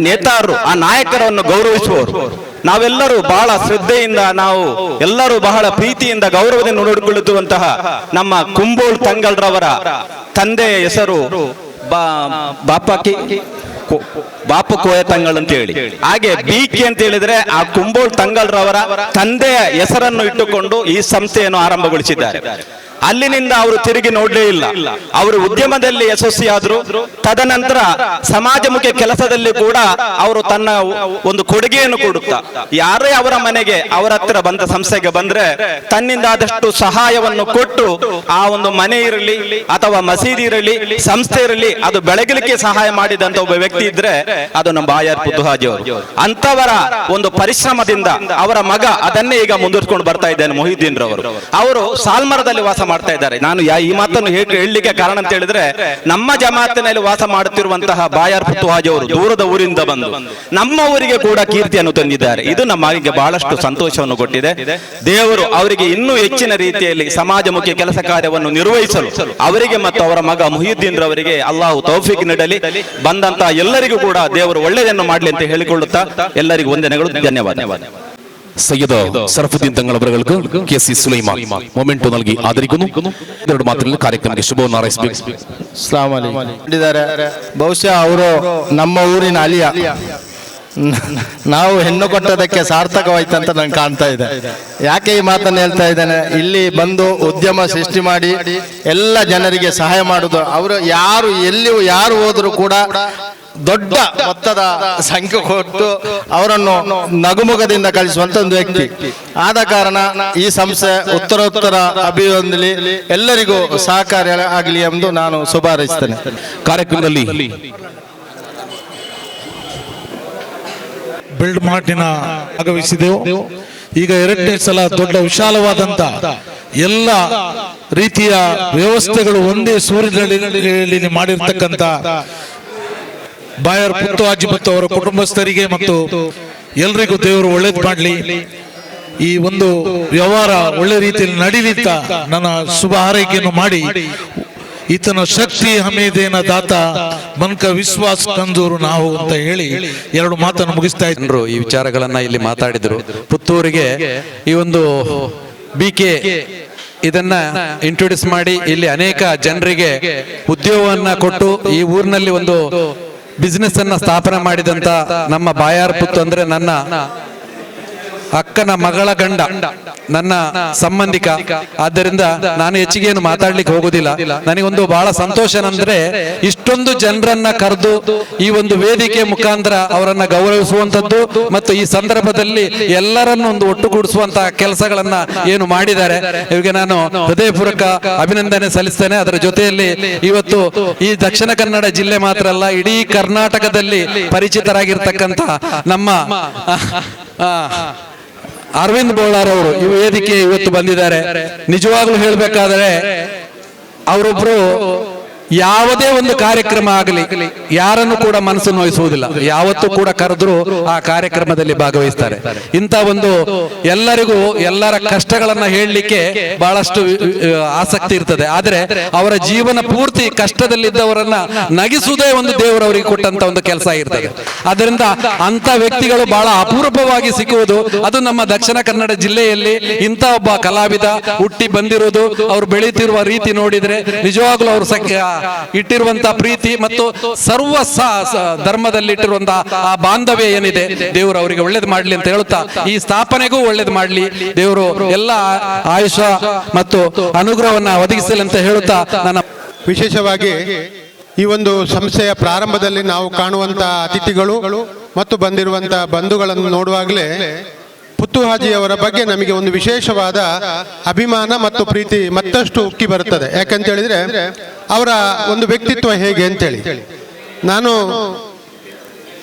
[SPEAKER 11] ನೇತಾರರು, ಆ ನಾಯಕರನ್ನು ಗೌರವಿಸುವವರು. ನಾವೆಲ್ಲರೂ ಬಹಳ ಶ್ರದ್ಧೆಯಿಂದ, ನಾವು ಎಲ್ಲರೂ ಬಹಳ ಪ್ರೀತಿಯಿಂದ ಗೌರವದಿಂದ ನೋಡಿಕೊಳ್ಳುತ್ತಿರುವಂತಹ ನಮ್ಮ ಕುಂಬೋಳ್ ತಂಗಲ್ರವರ ತಂದೆಯ ಹೆಸರು ಬಾಪು ಕೋಯ ತಂಗಳ್ ಅಂತ ಹೇಳಿ. ಹಾಗೆ BK ಅಂತ ಹೇಳಿದ್ರೆ ಆ ಕುಂಬೋಳ್ ತಂಗಲ್ರವರ ತಂದೆಯ ಹೆಸರನ್ನು ಇಟ್ಟುಕೊಂಡು ಈ ಸಂಸ್ಥೆಯನ್ನು ಆರಂಭಗೊಳಿಸಿದ್ದಾರೆ. ಅಲ್ಲಿನಿಂದ ಅವರು ತಿರುಗಿ ನೋಡ್ಲೇ ಇಲ್ಲ. ಅವರು ಉದ್ಯಮದಲ್ಲಿ ಯಶಸ್ವಿಯಾದ್ರು. ತದನಂತರ ಸಮಾಜಮುಖಿ ಕೆಲಸದಲ್ಲಿ ಕೂಡ ಅವರು ತನ್ನ ಒಂದು ಕೊಡುಗೆಯನ್ನು ಕೊಡುತ್ತಾ ಯಾರೇ ಅವರ ಮನೆಗೆ ಅವರ ಹತ್ರ ಬಂದ ಸಂಸ್ಥೆಗೆ ಬಂದ್ರೆ ತನ್ನಿಂದ ಆದಷ್ಟು ಸಹಾಯವನ್ನು ಕೊಟ್ಟು ಆ ಒಂದು ಮನೆ ಇರಲಿ ಅಥವಾ ಮಸೀದಿ ಇರಲಿ ಸಂಸ್ಥೆ ಇರಲಿ ಅದು ಬೆಳಗಲಿಕ್ಕೆ ಸಹಾಯ ಮಾಡಿದಂತ ಒಬ್ಬ ವ್ಯಕ್ತಿ ಇದ್ರೆ ಅದು ನಮ್ಮ ಬಾಯಾರ್ ಪುತ್ತೂಹಾಜಿ ಅವರು. ಅಂತವರ ಒಂದು ಪರಿಶ್ರಮದಿಂದ ಅವರ ಮಗ ಅದನ್ನೇ ಈಗ ಮುಂದುವರಿಸಿಕೊಂಡು ಬರ್ತಾ ಇದ್ದಾನೆ ಮೊಹಿದ್ದೀನ್ ರವರು. ಅವರು ಸಾಲ್ಮರದಲ್ಲಿ ವಾಸ ಮಾಡ್ತಾ ಇದ್ದಾರೆ. ನಾನು ಈ ಮಾತನ್ನು ಹೇಳಲಿಕ್ಕೆ ಕಾರಣ ಅಂತ ಹೇಳಿದ್ರೆ ನಮ್ಮ ಜಮಾತಿನಲ್ಲಿ ವಾಸ ಮಾಡುತ್ತಿರುವಂತಹ ಬಾಯಾರ್ ಪುತ್ತೂಹಾಜಿ ಅವರು ದೂರದ ಊರಿಂದ ಬಂದು ನಮ್ಮ ಊರಿಗೆ ಕೂಡ ಕೀರ್ತಿಯನ್ನು ತಂದಿದ್ದಾರೆ. ಇದು ನಮಗೆ ಬಹಳಷ್ಟು ಸಂತೋಷವನ್ನು ಕೊಟ್ಟಿದೆ. ದೇವರು ಅವರಿಗೆ ಇನ್ನೂ ಹೆಚ್ಚಿನ ರೀತಿಯಲ್ಲಿ ಸಮಾಜಮುಖಿ ಕೆಲಸ ಕಾರ್ಯವನ್ನು ನಿರ್ವಹಿಸಲು ಅವರಿಗೆ ಮತ್ತು ಅವರ ಮಗ ಮುಹಿದ್ದೀನ್ ರವರಿಗೆ ಅಲ್ಲಾಹು ತೌಫೀಕ್ ನೀಡಲಿ. ಬಂದಂತಹ ಎಲ್ಲರಿಗೂ ಕೂಡ ದೇವರು ಒಳ್ಳೆಯದನ್ನು ಮಾಡಲಿ ಅಂತ ಹೇಳಿಕೊಳ್ಳುತ್ತಾ ಎಲ್ಲರಿಗೂ ವಂದನೆಗಳು, ಧನ್ಯವಾದ.
[SPEAKER 4] ಸೈಯದ ಸರಫುದ್ದೀನ್ ತಂಗಳವರುಗಳಿಗೂ ಕೆಸಿ ಸುಲೈಮಾನ್ ಮೊಮೆಂಟೋ നൽകി ಆದರಿക്കുന്നു. ಎರಡು ಮಾತುಗಳಲ್ಲಿ ಕಾರ್ಯಕ್ರಮಕ್ಕೆ ಶುಭವನ್ನು ಹಾರೈಸಬೇಕು.
[SPEAKER 10] ಬಹುಶಃ ಅವರು ನಮ್ಮ ಊರಿನ ಅಲಿಯ. ನಾವು ಹೆಣ್ಣು ಕೊಟ್ಟದಕ್ಕೆ ಸಾರ್ಥಕವಾಯ್ತಂತ ನಂಗೆ ಕಾಣ್ತಾ ಇದೆ. ಯಾಕೆ ಈ ಮಾತನ್ನು ಹೇಳ್ತಾ ಇದ್ದೇನೆ, ಇಲ್ಲಿ ಬಂದು ಉದ್ಯಮ ಸೃಷ್ಟಿ ಮಾಡಿ ಎಲ್ಲ ಜನರಿಗೆ ಸಹಾಯ ಮಾಡುದು. ಅವರು ಯಾರು ಹೋದ್ರು ಕೂಡ ದೊಡ್ಡ ಮೊತ್ತದ ಸಂಖ್ಯೆ ಕೊಟ್ಟು ಅವರನ್ನು ನಗುಮುಖದಿಂದ ಕಳಿಸುವಂತ ಒಂದು ವ್ಯಕ್ತಿ ಆದ ಕಾರಣ ಈ ಸಂಸ್ಥೆ ಉತ್ತರೋತ್ತರ ಅಭಿವೃದ್ಧಿ ಎಲ್ಲರಿಗೂ ಸಹಕಾರಿ ಆಗಲಿ ಎಂದು ನಾನು ಶುಭಾರೈಸ್ತೇನೆ.
[SPEAKER 4] ಕಾರ್ಯಕ್ರಮದಲ್ಲಿ
[SPEAKER 12] ಬಿಲ್ಡ್ ಮಾರ್ಟಿನ ಆಗಮಿಸಿದೆವು. ಈಗ ಎರಡನೇ ಸಲ ದೊಡ್ಡ ವಿಶಾಲವಾದಂತ ಎಲ್ಲ ರೀತಿಯ ವ್ಯವಸ್ಥೆಗಳು ಒಂದೇ ಸೂರಿನಲ್ಲಿ ಮಾಡಿರ್ತಕ್ಕಂಥ ಬಾಯಾರ್ ಪುತ್ತೂಹಾಜಿ ಮತ್ತು ಅವರ ಕುಟುಂಬಸ್ಥರಿಗೆ ಮತ್ತು ಎಲ್ರಿಗೂ ದೇವರು ಒಳ್ಳೇದು ಮಾಡಲಿ. ಈ ಒಂದು ವ್ಯವಹಾರ ಒಳ್ಳೆ ರೀತಿಯಲ್ಲಿ ನಡೀಲಿತ್ತ ನನ್ನ ಶುಭ ಹಾರೈಕೆಯನ್ನು ಮಾಡಿ ಈತನ ಶಕ್ತಿ ಹಮೇದೇನ ದಾತ ಮನ್ಕ ವಿಶ್ವಾಸ ಕಂದೂರು ನಾವು ಅಂತ ಹೇಳಿ ಎರಡು ಮಾತನ್ನು ಮುಗಿಸ್ತಾ ಇದ್ರು.
[SPEAKER 13] ಈ ವಿಚಾರಗಳನ್ನ ಇಲ್ಲಿ ಮಾತಾಡಿದ್ರು. ಪುತ್ತೂರಿಗೆ ಈ ಒಂದು BK ಇದನ್ನ ಇಂಟ್ರೊಡ್ಯೂಸ್ ಮಾಡಿ ಇಲ್ಲಿ ಅನೇಕ ಜನರಿಗೆ ಉದ್ಯೋಗವನ್ನ ಕೊಟ್ಟು ಈ ಊರಿನಲ್ಲಿ ಒಂದು ಬಿಸ್ನೆಸ್ ಅನ್ನ ಸ್ಥಾಪನೆ ಮಾಡಿದಂತ ನಮ್ಮ ಬಾಯಾರ್ ಪುತ್ತು ಅಂದ್ರೆ ನನ್ನ ಅಕ್ಕನ ಮಗಳ ಗಂಡ, ನನ್ನ ಸಂಬಂಧಿಕ. ಆದ್ದರಿಂದ ನಾನು ಹೆಚ್ಚಿಗೆ ಏನು ಮಾತಾಡ್ಲಿಕ್ಕೆ ಹೋಗುದಿಲ್ಲ. ನನಗೊಂದು ಬಹಳ ಸಂತೋಷ ಅಂದ್ರೆ ಇಷ್ಟೊಂದು ಜನರನ್ನ ಕರೆದು ಈ ಒಂದು ವೇದಿಕೆ ಮುಖಾಂತರ ಅವರನ್ನ ಗೌರವಿಸುವಂತದ್ದು ಮತ್ತು ಈ ಸಂದರ್ಭದಲ್ಲಿ ಎಲ್ಲರನ್ನು ಒಂದು ಒಟ್ಟುಗೂಡಿಸುವಂತಹ ಕೆಲಸಗಳನ್ನ ಏನು ಮಾಡಿದ್ದಾರೆ ಇವರಿಗೆ ನಾನು ಹೃದಯಪೂರ್ವಕ ಅಭಿನಂದನೆ ಸಲ್ಲಿಸ್ತೇನೆ. ಅದರ ಜೊತೆಯಲ್ಲಿ ಇವತ್ತು ಈ ದಕ್ಷಿಣ ಕನ್ನಡ ಜಿಲ್ಲೆ ಮಾತ್ರ ಅಲ್ಲ, ಇಡೀ ಕರ್ನಾಟಕದಲ್ಲಿ ಪರಿಚಿತರಾಗಿರ್ತಕ್ಕಂಥ ನಮ್ಮ ಅರವಿಂದ್ ಬೋಳಾರ್ ಅವರು ಈ ವೇದಿಕೆ ಇವತ್ತು ಬಂದಿದ್ದಾರೆ. ನಿಜವಾಗ್ಲೂ ಹೇಳ್ಬೇಕಾದ್ರೆ ಅವರೊಬ್ರು ಯಾವುದೇ ಒಂದು ಕಾರ್ಯಕ್ರಮ ಆಗಲಿ ಯಾರನ್ನು ಕೂಡ ಮನಸ್ಸು ನೋಯಿಸುವುದಿಲ್ಲ. ಯಾವತ್ತೂ ಕೂಡ ಕರೆದ್ರು ಆ ಕಾರ್ಯಕ್ರಮದಲ್ಲಿ ಭಾಗವಹಿಸ್ತಾರೆ. ಇಂಥ ಒಂದು ಎಲ್ಲರಿಗೂ ಎಲ್ಲರ ಕಷ್ಟಗಳನ್ನ ಹೇಳಲಿಕ್ಕೆ ಬಹಳಷ್ಟು ಆಸಕ್ತಿ ಇರ್ತದೆ. ಆದ್ರೆ ಅವರ ಜೀವನ ಪೂರ್ತಿ ಕಷ್ಟದಲ್ಲಿದ್ದವರನ್ನ ನಗಿಸುವುದೇ ಒಂದು ದೇವರವರಿಗೆ ಕೊಟ್ಟಂತ ಒಂದು ಕೆಲಸ ಇರ್ತದೆ. ಅದರಿಂದ ಅಂತ ವ್ಯಕ್ತಿಗಳು ಬಹಳ ಅಪೂರ್ವವಾಗಿ ಸಿಕ್ಕುವುದು ಅದು ನಮ್ಮ ದಕ್ಷಿಣ ಕನ್ನಡ ಜಿಲ್ಲೆಯಲ್ಲಿ. ಇಂಥ ಒಬ್ಬ ಕಲಾವಿದ ಹುಟ್ಟಿ ಬಂದಿರೋದು, ಅವ್ರು ಬೆಳೀತಿರುವ ರೀತಿ ನೋಡಿದ್ರೆ ನಿಜವಾಗ್ಲೂ ಅವರು ಇಟ್ಟಿರುವಂತಹ ಪ್ರೀತಿ ಮತ್ತು ಸರ್ವ ಧರ್ಮದಲ್ಲಿ ಇಟ್ಟಿರುವಂತಹ ಆ ಬಾಂಧವ್ಯ ಏನಿದೆ ದೇವರು ಅವರಿಗೆ ಒಳ್ಳೇದು ಮಾಡ್ಲಿ ಅಂತ ಹೇಳುತ್ತಾ ಈ ಸ್ಥಾಪನೆಗೂ ಒಳ್ಳೇದು ಮಾಡ್ಲಿ, ದೇವರು ಎಲ್ಲ ಆಯುಷ ಮತ್ತು ಅನುಗ್ರಹವನ್ನ ಒದಗಿಸಲಿ ಅಂತ ಹೇಳುತ್ತಾ ನನ್ನ
[SPEAKER 7] ವಿಶೇಷವಾಗಿ ಈ ಒಂದು ಸಂಸ್ಥೆಯ ಪ್ರಾರಂಭದಲ್ಲಿ ನಾವು ಕಾಣುವಂತಹ ಅತಿಥಿಗಳು ಮತ್ತು ಬಂದಿರುವಂತಹ ಬಂಧುಗಳನ್ನು ನೋಡುವಾಗಲೇ ಪುತ್ತೂಹಾಜಿಯವರ ಬಗ್ಗೆ ನಮಗೆ ಒಂದು ವಿಶೇಷವಾದ ಅಭಿಮಾನ ಮತ್ತು ಪ್ರೀತಿ ಮತ್ತಷ್ಟು ಉಕ್ಕಿ ಬರುತ್ತದೆ. ಯಾಕಂತ ಹೇಳಿದ್ರೆ ಅವರ ಒಂದು ವ್ಯಕ್ತಿತ್ವ ಹೇಗೆ ಅಂತೇಳಿ ನಾನು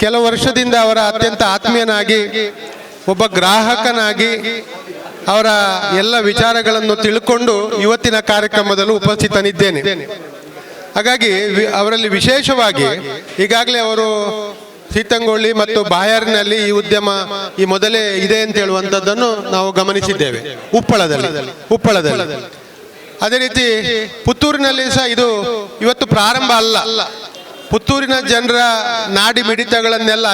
[SPEAKER 7] ಕೆಲವು ವರ್ಷದಿಂದ ಅವರ ಅತ್ಯಂತ ಆತ್ಮೀಯನಾಗಿ ಒಬ್ಬ ಗ್ರಾಹಕನಾಗಿ ಅವರ ಎಲ್ಲ ವಿಚಾರಗಳನ್ನು ತಿಳ್ಕೊಂಡು ಇವತ್ತಿನ ಕಾರ್ಯಕ್ರಮದಲ್ಲೂ ಉಪಸ್ಥಿತನಿದ್ದೇನೆ. ಹಾಗಾಗಿ ಅವರಲ್ಲಿ ವಿಶೇಷವಾಗಿ ಈಗಾಗಲೇ ಅವರು ಸೀತಂಗೊಳ್ಳಿ ಮತ್ತು ಬಾಯಾರಿನಲ್ಲಿ ಈ ಉದ್ಯಮ ಈ ಮೊದಲೇ ಇದೆ ಅಂತ ಹೇಳುವಂಥದ್ದನ್ನು ನಾವು ಗಮನಿಸಿದ್ದೇವೆ. ಉಪ್ಪಳದಲ್ಲಿ ಅದೇ ರೀತಿ ಪುತ್ತೂರಿನಲ್ಲಿ ಸಹ ಇದು ಇವತ್ತು ಪ್ರಾರಂಭ ಅಲ್ಲ. ಪುತ್ತೂರಿನ ಜನರ ನಾಡಿ ಮಿಡಿತಗಳನ್ನೆಲ್ಲ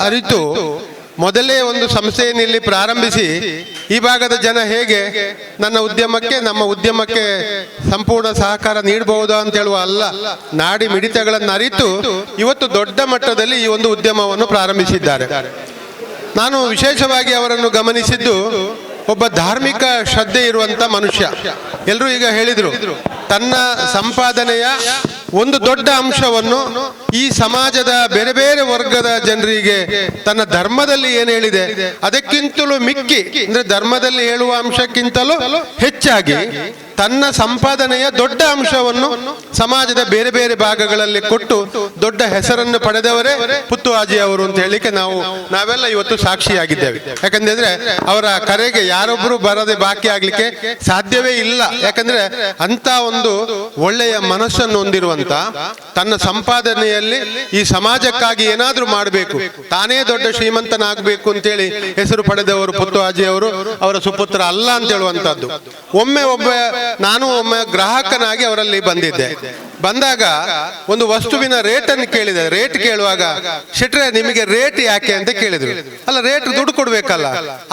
[SPEAKER 7] ಅರಿತು ಮೊದಲೇ ಒಂದು ಸಂಸ್ಥೆಯನ್ನು ಇಲ್ಲಿ ಪ್ರಾರಂಭಿಸಿ ಈ ಭಾಗದ ಜನ ಹೇಗೆ ನಮ್ಮ ಉದ್ಯಮಕ್ಕೆ ಸಂಪೂರ್ಣ ಸಹಕಾರ ನೀಡಬಹುದಾ ಅಂತ ಹೇಳುವ ಅಲ್ಲ, ನಾಡಿ ಮಿಡಿತಗಳನ್ನು ಅರಿತು ಇವತ್ತು ದೊಡ್ಡ ಮಟ್ಟದಲ್ಲಿ ಈ ಒಂದು ಉದ್ಯಮವನ್ನು ಪ್ರಾರಂಭಿಸಿದ್ದಾರೆ. ನಾನು ವಿಶೇಷವಾಗಿ ಅವರನ್ನು ಗಮನಿಸಿದ್ದು
[SPEAKER 14] ಒಬ್ಬ ಧಾರ್ಮಿಕ ಶ್ರದ್ಧೆ ಇರುವಂತ ಮನುಷ್ಯ. ಎಲ್ಲರೂ ಈಗ ಹೇಳಿದ್ರು, ತನ್ನ ಸಂಪಾದನೆಯ ಒಂದು ದೊಡ್ಡ ಅಂಶವನ್ನು ಈ ಸಮಾಜದ ಬೇರೆ ಬೇರೆ ವರ್ಗದ ಜನರಿಗೆ ತನ್ನ ಧರ್ಮದಲ್ಲಿ ಏನು ಹೇಳಿದೆ ಅದಕ್ಕಿಂತಲೂ ಮಿಕ್ಕಿ, ಅಂದ್ರೆ ಧರ್ಮದಲ್ಲಿ ಹೇಳುವ ಅಂಶಕ್ಕಿಂತಲೂ ಹೆಚ್ಚಾಗಿ ತನ್ನ ಸಂಪಾದನೆಯ ದೊಡ್ಡ ಅಂಶವನ್ನು ಸಮಾಜದ ಬೇರೆ ಬೇರೆ ಭಾಗಗಳಲ್ಲಿ ಕೊಟ್ಟು ದೊಡ್ಡ ಹೆಸರನ್ನು ಪಡೆದವರೇ ಪುತ್ತು ಹಾಜಿ ಅವರು ಅಂತ ಹೇಳಿಕ್ಕೆ ನಾವೆಲ್ಲ ಇವತ್ತು ಸಾಕ್ಷಿಯಾಗಿದ್ದೇವೆ. ಯಾಕಂದ್ರೆ ಅವರ ಕರೆಗೆ ಯಾರೊಬ್ಬರು ಬರದೆ ಬಾಕಿ ಆಗ್ಲಿಕ್ಕೆ ಸಾಧ್ಯವೇ ಇಲ್ಲ. ಯಾಕಂದ್ರೆ ಅಂತ ಒಂದು ಒಳ್ಳೆಯ ಮನಸ್ಸನ್ನು ಹೊಂದಿರುವಂತ, ತನ್ನ ಸಂಪಾದನೆಯಲ್ಲಿ ಈ ಸಮಾಜಕ್ಕಾಗಿ ಏನಾದ್ರೂ ಮಾಡಬೇಕು, ತಾನೇ ದೊಡ್ಡ ಶ್ರೀಮಂತನಾಗಬೇಕು ಅಂತೇಳಿ ಹೆಸರು ಪಡೆದವರು ಪುತ್ತು ಹಾಜಿ ಅವರು. ಅವರ ಸುಪುತ್ರ ಅಲ್ಲ ಅಂತ ಹೇಳುವಂತದ್ದು. ನಾನು ಒಮ್ಮೆ ಗ್ರಾಹಕನಾಗಿ ಅವರಲ್ಲಿ ಬಂದಿದ್ದೆ. ಬಂದಾಗ ಒಂದು ವಸ್ತುವಿನ ರೇಟನ್ನು ಕೇಳಿದೆ. ರೇಟ್ ಕೇಳುವಾಗ, ಶೆಟ್ರೆ ನಿಮಗೆ ರೇಟ್ ಯಾಕೆ ಅಂತ ಕೇಳಿದ್ರು. ಅಲ್ಲ, ರೇಟ್ ದುಡ್ಡು ಕೊಡ್ಬೇಕಲ್ಲ,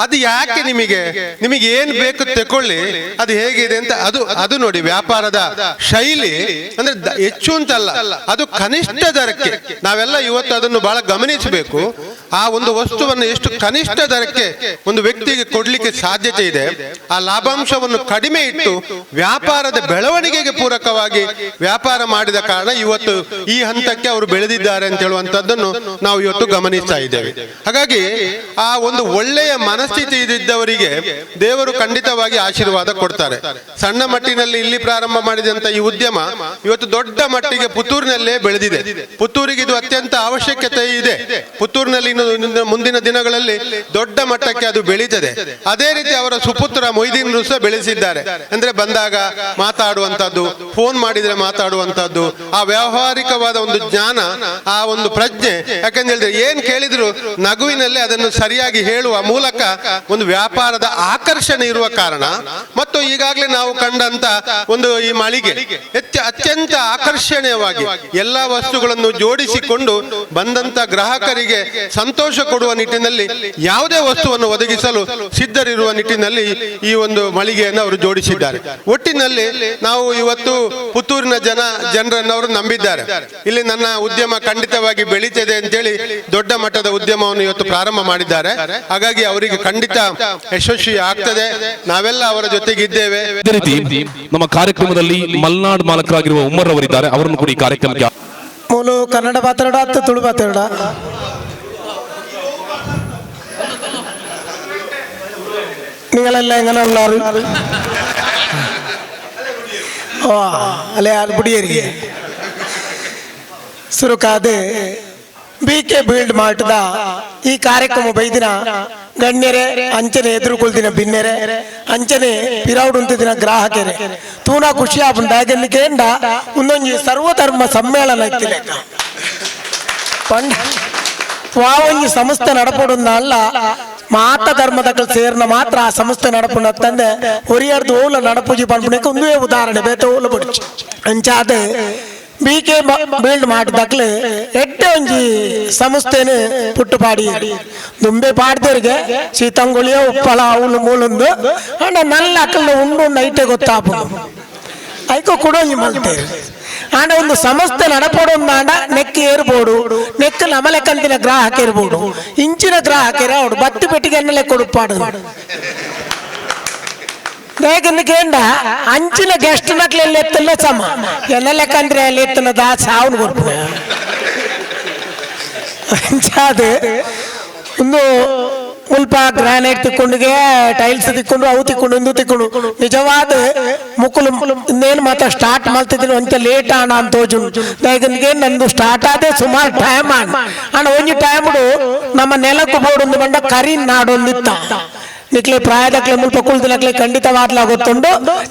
[SPEAKER 14] ಅದು ಯಾಕೆ ನಿಮಗೆ ಏನ್ ಬೇಕು ತಕೊಳ್ಳಿ, ಅದು ಹೇಗಿದೆ ಅಂತ. ಅದು ನೋಡಿ, ವ್ಯಾಪಾರದ ಶೈಲಿ ಅಂದ್ರೆ ಹೆಚ್ಚು ಅಂತಲ್ಲ, ಅದು ಕನಿಷ್ಠ ದರಕ್ಕೆ. ನಾವೆಲ್ಲ ಇವತ್ತು ಅದನ್ನು ಬಹಳ ಗಮನಿಸಬೇಕು. ಆ ಒಂದು ವಸ್ತುವನ್ನು ಎಷ್ಟು ಕನಿಷ್ಠ ದರಕ್ಕೆ ಒಂದು ವ್ಯಕ್ತಿಗೆ ಕೊಡ್ಲಿಕ್ಕೆ ಸಾಧ್ಯತೆ ಇದೆ, ಆ ಲಾಭಾಂಶವನ್ನು ಕಡಿಮೆ ಇಟ್ಟು ವ್ಯಾಪಾರದ ಬೆಳವಣಿಗೆಗೆ ಪೂರಕವಾಗಿ ವ್ಯಾಪಾರ ಮಾಡಿದ ಕಾರಣ ಇವತ್ತು ಈ ಹಂತಕ್ಕೆ ಅವರು ಬೆಳೆದಿದ್ದಾರೆ ಅಂತ ಹೇಳುವಂತದ್ದನ್ನು ನಾವು ಇವತ್ತು ಗಮನಿಸ್ತಾ ಇದ್ದೇವೆ. ಹಾಗಾಗಿ ಆ ಒಂದು ಒಳ್ಳೆಯ ಮನಸ್ಥಿತಿ ಇದ್ದವರಿಗೆ ದೇವರು ಖಂಡಿತವಾಗಿ ಆಶೀರ್ವಾದ ಕೊಡ್ತಾರೆ. ಸಣ್ಣ ಮಟ್ಟಿನಲ್ಲಿ ಇಲ್ಲಿ ಪ್ರಾರಂಭ ಮಾಡಿದಂತ ಈ ಉದ್ಯಮ ಇವತ್ತು ದೊಡ್ಡ ಮಟ್ಟಿಗೆ ಪುತ್ತೂರಿನಲ್ಲೇ ಬೆಳೆದಿದೆ. ಪುತ್ತೂರಿಗೆ ಇದು ಅತ್ಯಂತ ಅವಶ್ಯಕತೆ ಇದೆ. ಪುತ್ತೂರಿನಲ್ಲಿ ಮುಂದಿನ ದಿನಗಳಲ್ಲಿ ದೊಡ್ಡ ಮಟ್ಟಕ್ಕೆ ಅದು ಬೆಳೀತದೆ. ಅದೇ ರೀತಿ ಅವರ ಸುಪುತ್ರ ಮೊಯ್ದೀನ್ ಸಹ ಬೆಳೆಸಿದ್ದಾರೆ. ಅಂದ್ರೆ ಬಂದಾಗ ಮಾತಾಡುವಂತದ್ದು, ಫೋನ್ ಮಾಡಿದ್ರೆ ಮಾತಾಡುವಂತದ್ದು, ಆ ವ್ಯಾವಹಾರಿಕವಾದ ಒಂದು ಜ್ಞಾನ, ಆ ಒಂದು ಪ್ರಜ್ಞೆ. ಯಾಕಂದ್ರೆ ಹೇಳಿದ್ರೆ ಏನ್ ಕೇಳಿದ್ರು ನಗುವಿನಲ್ಲಿ ಅದನ್ನು ಸರಿಯಾಗಿ ಹೇಳುವ ಮೂಲಕ ಒಂದು ವ್ಯಾಪಾರದ ಆಕರ್ಷಣೆ ಇರುವ ಕಾರಣ, ಮತ್ತು ಈಗಾಗಲೇ ನಾವು ಕಂಡಂತ ಒಂದು ಈ ಮಳಿಗೆ ಅತ್ಯಂತ ಆಕರ್ಷಣೀಯವಾಗಿ ಎಲ್ಲಾ ವಸ್ತುಗಳನ್ನು ಜೋಡಿಸಿಕೊಂಡು ಬಂದಂತ ಗ್ರಾಹಕರಿಗೆ ಸಂತೋಷ ಕೊಡುವ ನಿಟ್ಟಿನಲ್ಲಿ ಯಾವುದೇ ವಸ್ತುವನ್ನು ಒದಗಿಸಲು ಸಿದ್ಧರಿರುವ ನಿಟ್ಟಿನಲ್ಲಿ ಈ ಒಂದು ಮಳಿಗೆಯನ್ನು ಅವರು ಜೋಡಿಸಿದ್ದಾರೆ. ಒಟ್ಟಿನಲ್ಲಿ ನಾವು ಇವತ್ತು ಪುತ್ತೂರಿನ ಜನರನ್ನು ಅವರು ನಂಬಿದ್ದಾರೆ. ಇಲ್ಲಿ ನನ್ನ ಉದ್ಯಮ ಖಂಡಿತವಾಗಿ ಬೆಳೀತದೆ ಅಂತೇಳಿ ದೊಡ್ಡ ಮಟ್ಟದ ಉದ್ಯಮವನ್ನು ಇವತ್ತು ಪ್ರಾರಂಭ ಮಾಡಿದ್ದಾರೆ. ಹಾಗಾಗಿ ಅವರಿಗೆ ಖಂಡಿತ ಯಶಸ್ವಿ ಆಗ್ತದೆ. ನಾವೆಲ್ಲ ಅವರ ಜೊತೆಗಿದ್ದೇವೆ.
[SPEAKER 4] ಇದೇ ರೀತಿ ನಮ್ಮ ಕಾರ್ಯಕ್ರಮದಲ್ಲಿ ಮಲ್ನಾಡ್ ಮಾಲಕರಾಗಿರುವ ಉಮರ್ ಅವರಿದ್ದಾರೆ. ಅವರನ್ನು ಕೂಡ ಈ ಕಾರ್ಯಕ್ರಮಕ್ಕೆ
[SPEAKER 15] ಮೂಲು ಕನ್ನಡ ಮಾತಾಡ ಅತ್ತ ತುಳು ಮಾತಾಡ നിങ്ങളെല്ലാം എങ്ങനെ ഉള്ളാറ് അല്ലെ ആൽപുടിയേരിയെ ಸುರುಕಾದೆ BK ಬಿಲ್ಡ್ ಮಾಡಿದ ಈ ಕಾರ್ಯಕ್ರಮ ಬೈದಿನ ಗಣ್ಯರೇ, ಅಂಚನೆ ಎದುರುಕೊಳ್ದಿನ ಭಿನ್ನರೆ, ಅಂಚನೆ ಪಿರೌಡ್ ಉಂತಿದಿನ ಗ್ರಾಹಕರೇ ತೂನ ಖುಷಿ ಆಪುಂಡಾಗೆಂಡ ಒಂದೊಂದು ಸರ್ವಧರ್ಮ ಸಮ್ಮೇಳನ ಇತ್ತಿಲ್ಲ ಪಂಡ ವಾವೊಂದು ಸಂಸ್ಥೆ ನಡಪಡುಂದಲ್ಲ ಮಾತ ಧರ್ಮದಗಳು ಸೇರ್ನ ಮಾತ್ರ ಆ ಸಂಸ್ಥೆ ನಡಪುಂಡಂದೆ ಒರಿಯರ್ದು ಓಲ ನಡಪೂಜಿ ಪಂಪುಣಕ್ಕೆ ಒಂದೇ ಉದಾಹರಣೆ ಬೇತ ಓಲ ಬಿಡ್ಚು ಅಂಚಾದ BK ಬಿಲ್ಡ್ ಮಾಡಿದಾಗಲೇ ಎಡ್ಡೆ ಒಂಜಿ ಸಂಸ್ಥೆನ ಪುಟ್ಟುಪಾಡಿ ದುಂಬೆ ಪಾಡ್ದವ್ರಿಗೆ ಸೀತಂಗುಳಿಯ ಉಪ್ಪಳ ಅವಳು ಮೂಲೊಂದು ಅಂಡ ನಲ್ಲ ಅಕ್ಕಲ್ನ ಉಂಡು ನೈಟೆ ಗೊತ್ತಾಪು ಐಕೋ ಕೂಡ ಒಂಜಿ ಮಲ್ತೇರು ಆಂಡ ಒಂದು ಸಂಸ್ಥೆ ನಡಪಡೊಂದಾಂಡ ನೆಕ್ ಏರ್ಬೋಡು, ನೆಕ್ ನಮಲೆಕ್ಕಂತಿನ ಗ್ರಾಹಕ ಇರ್ಬೋದು, ಇಂಚಿನ ಗ್ರಾಹಕರ ಅವಡು ಬತ್ತಿ ಪೆಟ್ಟಿಗೆ ಎನ್ನಲೆ ಕೊಡುಪಾಡು ಬೇಗಂದ ಅಂಚಿನ ಗೆಸ್ಟ್ ನಕ್ಲೆಲ್ಲ ಎತ್ತಲ್ಲ ಸಮ ಎನ್ನಲೆಕ್ಕಂದ್ರೆ ಅಲ್ಲಿ ಎತ್ತನ ದಾ ಸಾವನು ಕೊಡ್ಪ ಅಂಚಾದ ಒಂದು ಮುಲ್ಪ ಗ್ರಾನೈಟ್ ತಿಕ್ಕೊಂಡುಗೆ ಟೈಲ್ಸ್ ತಿಕ್ಕೊಂಡು ಅವು ತಿಕ್ಕೊಂಡು ಇಂದು ತಿಕ್ಕೊಂಡು ನಿಜವಾದ ಮುಕ್ಕಲು ಇನ್ನೇನು ಮಾತ್ರ ಸ್ಟಾರ್ಟ್ ಮಾಡ್ತಿದ್ದೀನಿ ಒಂಚ ಲೇಟ್ ಆಣ ಅಂತ ತೋಜು ಬೇಗನ್ಗೆ ನಂದು ಸ್ಟಾರ್ಟ್ ಆದೆ ಸುಮಾರು ಟೈಮ್ ಆಣ ಒಂಜಿ ಟೈಮ್ಡು ನಮ್ಮ ನೆಲಕ್ಕೂ ಬೋಡೊಂದು ಬಂಡ ಕರಿ ನಾಡೊಂದಿತ್ತ ನಿಕ್ಲೆ ಪ್ರಾಯದಕ್ಲೆ ಮುಲ್ಪ ಕುಳ್ದಿನಕ್ಲೆ ಖಂಡಿತವಾಗ್ಲಾಗುತ್ತುಂಡು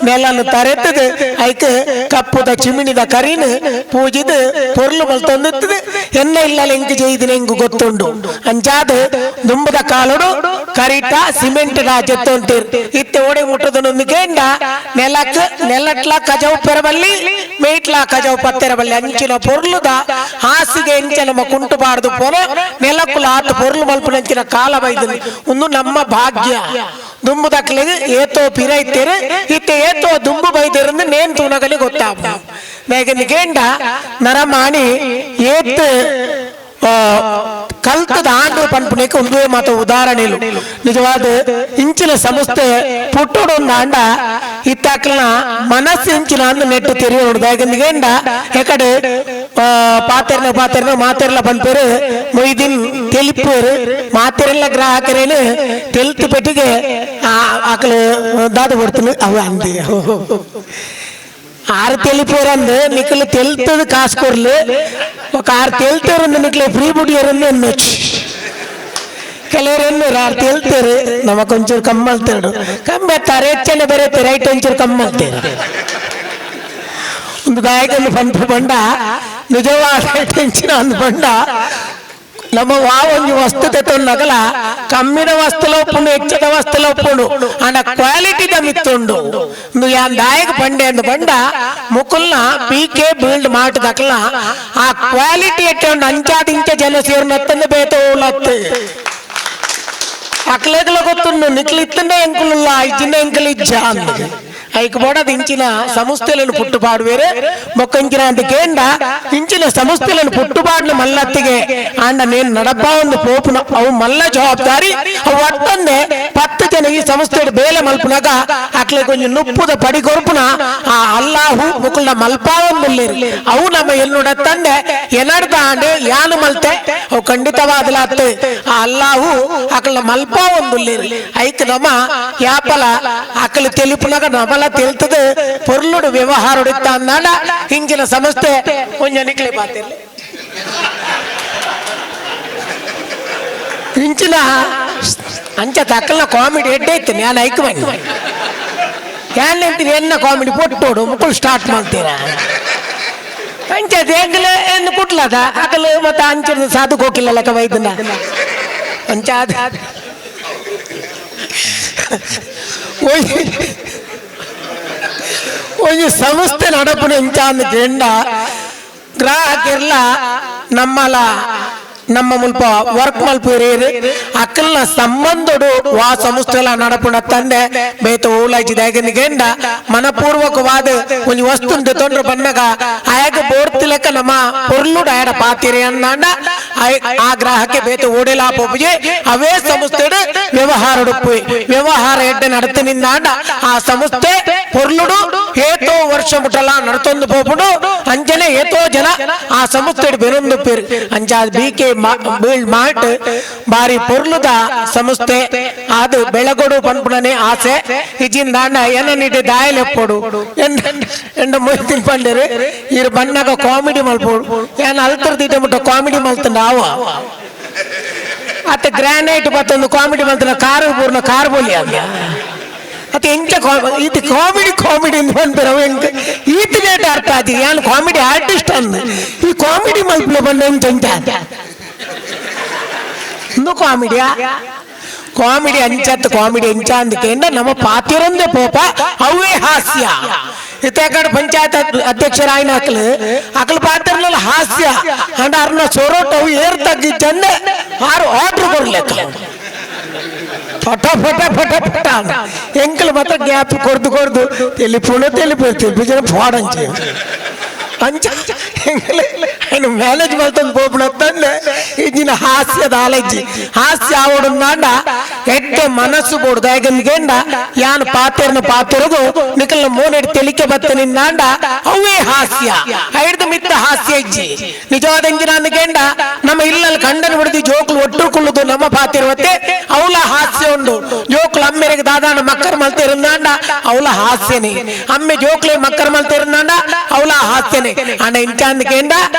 [SPEAKER 15] ನೆಲನ್ನು ತರೆತದೆ ಐಕೆ ಕಪ್ಪುದ ಚಿಮಿಣಿದ ಕರಿನ ಪೂಜಿದ ಪೊರ್ಲು ಮಲ್ತೊಂದಿತ್ತದೆ ಎನ್ನ ಇಲ್ಲ ಎಂಕು ಜೈದಿನ ಎಂಗು ಗೊತ್ತುಂಡು ಅಂಚಾದ ದುಂಬದ ಕಾಲುಡು ಕರಿಟ ಸಿಮೆಂಟ್ ರಾಜತ್ತೊಂತೀರ್ ಇತ್ತೆ ಓಡೆ ಮುಟ್ಟದನೊಂದಿಗೆಂಡ ನೆಲಟ್ಲ ಕಜವು ಪೆರಬಲ್ಲಿ ಮೇಟ್ಲ ಕಜವು ಪತ್ತೆರಬಲ್ಲಿ ಅಂಚಿನ ಪೊರ್ಲುದ ಹಾಸಿಗೆ ಎಂಚ ನಮ್ಮ ಕುಂಟುಬಾರ್ದು ಪೊರ ನೆಲಕ್ಕುಲ ಆತು ಪೊರ್ಲು ಮಲ್ಪುನಂಚಿನ ಕಾಲ ಬೈದನು ಒಂದು ನಮ್ಮ ಭಾಗ್ಯ ದುಂಬು ದಕ್ಲಿಗೆ ಏತೋ ಪಿರ ಇತ್ತೇರೆ ಇತ್ತೆ ಏತೋ ದುಂಬು ಬೈದೇರಂದು ನೇನ್ ತೂನಗಲಿ ಗೊತ್ತಾಪ ಬೇಗನಿಗೆಂಡ ನರಮಾಣಿ ಏತ್ ಕಲ್ತದ ಆಂಡ್ರು ಪನ್ಪುನೇಕ ಒಂದೇ ಮಾತು ಉದಾಹರಣೆಲು ನಿಜವಾದ ಇಂಚಿನ ಸಂಸ್ಥೆ ಪುಟ್ಟೋಡೊಂದು ಆಂಡ ಇತ್ತಾಕಲ್ನ ಮನಸ್ಸು ಇಂಚಿನ ಅಂದು ನೆಟ್ಟು ತೆರಿಯ ನೋಡಿದಾಗಂದಿಗೆಂಡ ಎಕಡೆ ಪಾತೆರ್ನ ಮಾತೆರ್ಲ ಪನ್ಪೇರು ಮೊಯ್ದಿನ್ ತೆಲಿಪೇರು ಮಾತೆರೆಲ್ಲ ಗ್ರಾಹಕರೇನು ತೆಲ್ತು ಪೆಟ್ಟಿಗೆ ಆಕಲು ದಾದ ಕೊಡ್ತೀನಿ ಅವ ಅಂದಿ ఆరు తెలిపోరందు నీకు తెలుతుంది కాసుకోర్లు ఒక 6 తెలుతారు నీకు ఫ్రీ బుడ్ ఎరನ್ನು ఎన్నొచ్చు ಕೆಲವರೆನ್ನು ಆರು తెలుతారు ನಮಕ್ ಒಂಚೂರು ಕಮ್ಮಲ್ತಾడు ಕಮ್ಮೆತ್ತಾರೆ ಹೆಚ್ಚನೆ ಬರೀತಾರೆ ರೈಟ್ ಒಂಚೂರು ಕಮ್ಮಲ್ತಾರೆ ಒಂದು ದಾಯಕನ್ನು ಪಂಪು ಬಂಡ ನಿಜವಾದ ಟೆನ್ಷನ್ ಅಂದ್ ಬಂಡ ನಮ್ಮ ಒಂದು ವಸ್ತು ತೆತ್ತೊಂಡಗಲ ಕಮ್ಮಿನ ವಸ್ತುಲ ಒಪ್ಪುಂಡು ಹೆಚ್ಚದ ವಸ್ತುಲ ಒಪ್ಪುಂಡು ಅಂಡ ಕ್ವಾಲಿಟಿದ ಮಿತ್ತುಂಡು ಯಾನ್ ದಾಯಕ ಪಂಡೆ ಅಂದು ಬಂಡ ಮುಕುಲ್ನ ಪೀಕೆ ಬಿಲ್ಡ್ ಮಾಡ್ದಕಲ ಆ ಕ್ವಾಲಿಟಿ ಎಟ್ಟೊಂಡು ಅಂಚಾದಿಂಚ ಜನ ಸೇರ್ನತ್ತಂದು ಬೇತೋಲತ್ತು అక్కలేకల కొత్తుండు నిక్లు ఇస్తుండే ఎంకులుల్లా ఇచ్చిన ఎంకులు ఇచ్చా అంది ఐకు బోడది ఇంచిన సంస్థలను పుట్టుబాడు వేరే మొక్కంచిన అంతకేండ ఇంచిన సంస్థలను పుట్టుబాడును మల్లత్తిగే అండ నేను నడబ్బా ఉంది పోపున అవు మల్ల జవాబారి అవు వట్టందే 10 జನ ఈ సంస్థడు ಬೇಲೆ ಮಲ್ಪುನಾಗ ಅಕ್ಲೆ ಕೊಂಚ ನುಪ್ಪುದ ಪಡಿ ಕೊರ್ಪುನ ಆ ಅಲ್ಲಾಹು ಮುಕುಲ್ನ ಮಲ್ಪಾವಂದುಲ್ಲೇರು ಅವು ನಮ್ಮ ಎನ್ನುಡತ್ತಂದೆ ಎನಡ್ದ ಆಂಡೆ ಯಾನು ಮಲ್ತೆ ಅವು ಖಂಡಿತವಾದಲಾತ್ತು ಆ ಅಲ್ಲಾಹು ಅಕ್ಲ ಮಲ್ಪಾವಂದುಲ್ಲೇರು ಐಕ್ ನಮ ಯಾಪಲ ಅಕ್ಲ ತೆಲಿಪುನಾಗ ನಮಲ తెలుతది పొర్లుడు వ్యవహారుడిత్త అన్నాడ ఇంచిన సమస్తే కొంచెం నిక్లే పాతిర్లే ಇಂಚಿನ ಅಂಚ ತಕ್ಕಲ ಕಾಮಿಡಿ ಎಡ್ಡೈತೆ ನಾನು ಐಕಮನಿ ಯಾನಂತೀನಿ ಎನ್ನ ಕಾಮಿಡಿ ಪೊಟ್ಟೋಡು ಮುಕ್ಕಳು ಸ್ಟಾರ್ಟ್ ಮಾಡ್ತೀರಾ ಅಂಚ ದೇಂಗಲೆ ಎಂದು ಕುಟ್ಲದ ಅಕಲು ಮತ್ತೆ ಅಂಚಿನ ಸಾಧುಕ್ ಹೋಗಿಲ್ಲ ಲೆಕ್ಕ ವೈದ್ಯನ ಅಂಚ ಒಂದು ಸಂಸ್ಥೆ ನಡಪುನ ಇಂಚಾಂದು ಕೆಂಡ ಗ್ರಾಹಕರ್ಲ ನಮ್ಮಲ ನಮ್ಮ ಮುಲ್ಪ ವರ್ಕ್ ಮಲ್ಪೇರೇರು ಅಕ್ಕಲ್ನ ಸಂಬಂಧಡು ವಾ ಸಂಸ್ಥೆಲ ನಡಪುನ ತಂದೆ ಬೇತ ಓಲಾಜಿದಾಗನಿಗೆಂಡ ಮನಪೂರ್ವಕವಾದ ಒಂದು ವಸ್ತುಂದು ತೊಂದ್ರೆ ಬಂದಾಗ ಆಯಾಗ ಬೋರ್ತಿ ಲೆಕ್ಕ ನಮ್ಮ ಪೊರ್ಲುಡು ಆಯಡ ಪಾತಿರೆ ಅನ್ನಾಂಡ ಆ ಗ್ರಾಹಕ್ಕೆ ಬೇತ ಓಡೆಲಾ ಪೋಪುಜೆ ಅವೇ ಸಂಸ್ಥೆಡು ವ್ಯವಹಾರಡು ವ್ಯವಹಾರ ಎಡ್ಡೆ ನಡತನಿಂದಾಂಡ ಆ ಸಂಸ್ಥೆ ಪೊರ್ಲುಡು ಏತೋ ವರ್ಷ ಮುಟ್ಟಲ ನಡತೊಂದು ಪೋಪುಡು ಅಂಜನೆ ಏತೋ ಜನ ಆ ಸಂಸ್ಥೆಡು ಬೆರೊಂದು ಪೇರು ಅಂಚಾದ ಬಿಕೆ ಬಿಲ್ಡ್ ಮಾರ್ಟ್ ಬಾರಿ ಪೊರ್ಲುದ ಸಂಸ್ಥೆ ಅದು ಬೆಳಗೊಡು ಪನ್ಪುಣನೆ ಆಸೆ ಇಜಿಂದಾಂಡ ಏನ ನೀಡಿ ದಾಯಲೆಪ್ಪೋಡು ಎಂಡ ಮೊಯ್ತಿನ ಪಂಡರು ಇರು ಬನ್ನಾಗ ಕಾಮಿಡಿ ಮಲ್ಪೋಡು ಏನ ಅಲ್ತರ ದಿಟ ಮುಟ್ಟ ಕಾಮಿಡಿ ಮಲ್ತಂಡ ಆವ ಅತ್ತ ಗ್ರಾನೈಟ್ ಮತ್ತೊಂದು ಕಾಮಿಡಿ ಮಲ್ತನ ಕಾರು ಪೂರ್ಣ ಕಾರ್ ಬೋಲಿ ಆಗ ಅತ ಎಂತ ಇದು ಕಾಮಿಡಿ ಬಂದಿರೋ ಈತ ರೇಟ್ ಅರ್ಥ ಆಯ್ತು ಏನು ಕಾಮಿಡಿ ಆರ್ಟಿಸ್ಟ್ ಅಂದ ಈ ಕಾಮಿಡಿ ಮಲ್ಪಲೆ ಬಂದ ಎಂತ ಇನ್ನು ಕಾಮಿಡಿ ಅಂಚತ್ ಕಾಮಿಡಿ ಎಂಚ ಅಂದಕೆಂಡ ನಮ್ಮ ಪಾತಿರೊಂದೇ ಪೋಪ ಅವೇ ಹಾಸ್ಯ ಇತ್ತಕಡೆ ಪಂಚಾಯತ್ ಅಧ್ಯಕ್ಷರಾಯಿನ ಅಕಲ್ ಪಾತ್ರನಲ್ಲಿ ಹಾಸ್ಯ ಅಂಡ ಅರ್ನ ಸೊರೋಟ್ ಅವು ಏರ್ ತಗ್ಗಿದ್ದಂದೆ ಆರು ಆರ್ಡರ್ ಕೊಡ್ಲೆಕ್ಕ ಫಟ ಫಟ ಫಟ ಫಟ ಎಂಕಲ್ ಮಾತ್ರ ಗ್ಯಾಪ್ ಕೊರ್ದು ತಿಳಿಪುಣ ಫಾಡಂಚೆ ಅಂಚ ఆయన మేనేజ్ ಮಾಡ್ತಂದು పోపునತ್ತಂದೆ ಇಜಿನ ಹಾಸ್ಯದ ಆಲಜ್ಜಿ ಹಾಸ್ಯ ಆವಡುಂದಾಂಡ ಎಡ್ಡೆ ಮನಸ್ಸು ಬೋಡು ದಾಯಗಂದಿಗೆಂಡ ಯಾನ್ ಪಾತೆರಗು ನಿಕಲ್ನ ಮೋನೆಡ್ ತೆಲಿಕೆ ಬತ್ತನಿಂದಾಂಡ ಅವೇ ಹಾಸ್ಯ ಐಡ್ದು ಮಿತ್ತ ಹಾಸ್ಯ ಇಜ್ಜಿ ನಿಜವಾದ ಎಂಜಿನ ಅಂದಿಗೆಂಡ ನಮ್ಮ ಇಲ್ಲಲ್ಲಿ ಕಂಡನ ಬಿಡದಿ ಜೋಕ್ಲು ಒಟ್ಟುಕೊಳ್ಳುದು ನಮ್ಮ ಪಾತಿರುವತ್ತೆ ಅವಳ ಹಾಸ್ಯ ಉಂಡು ಜೋಕ್ಲು ಅಮ್ಮೆರೆಗೆ ದಾದಾಣ ಮಕ್ಕರ್ ಮಲ್ತಿರುಂದಾಂಡ ಅವಳ ಹಾಸ್ಯನೇ ಅಮ್ಮೆ ಜೋಕ್ಲೆ ಮಕ್ಕರ್ ಮಲ್ತಿರುಂದಾಂಡ ಅವಳ ಹಾಸ್ಯನೇ ಅಣ್ಣ ಇಂಚ ಅಂದಿಗೆಂಡ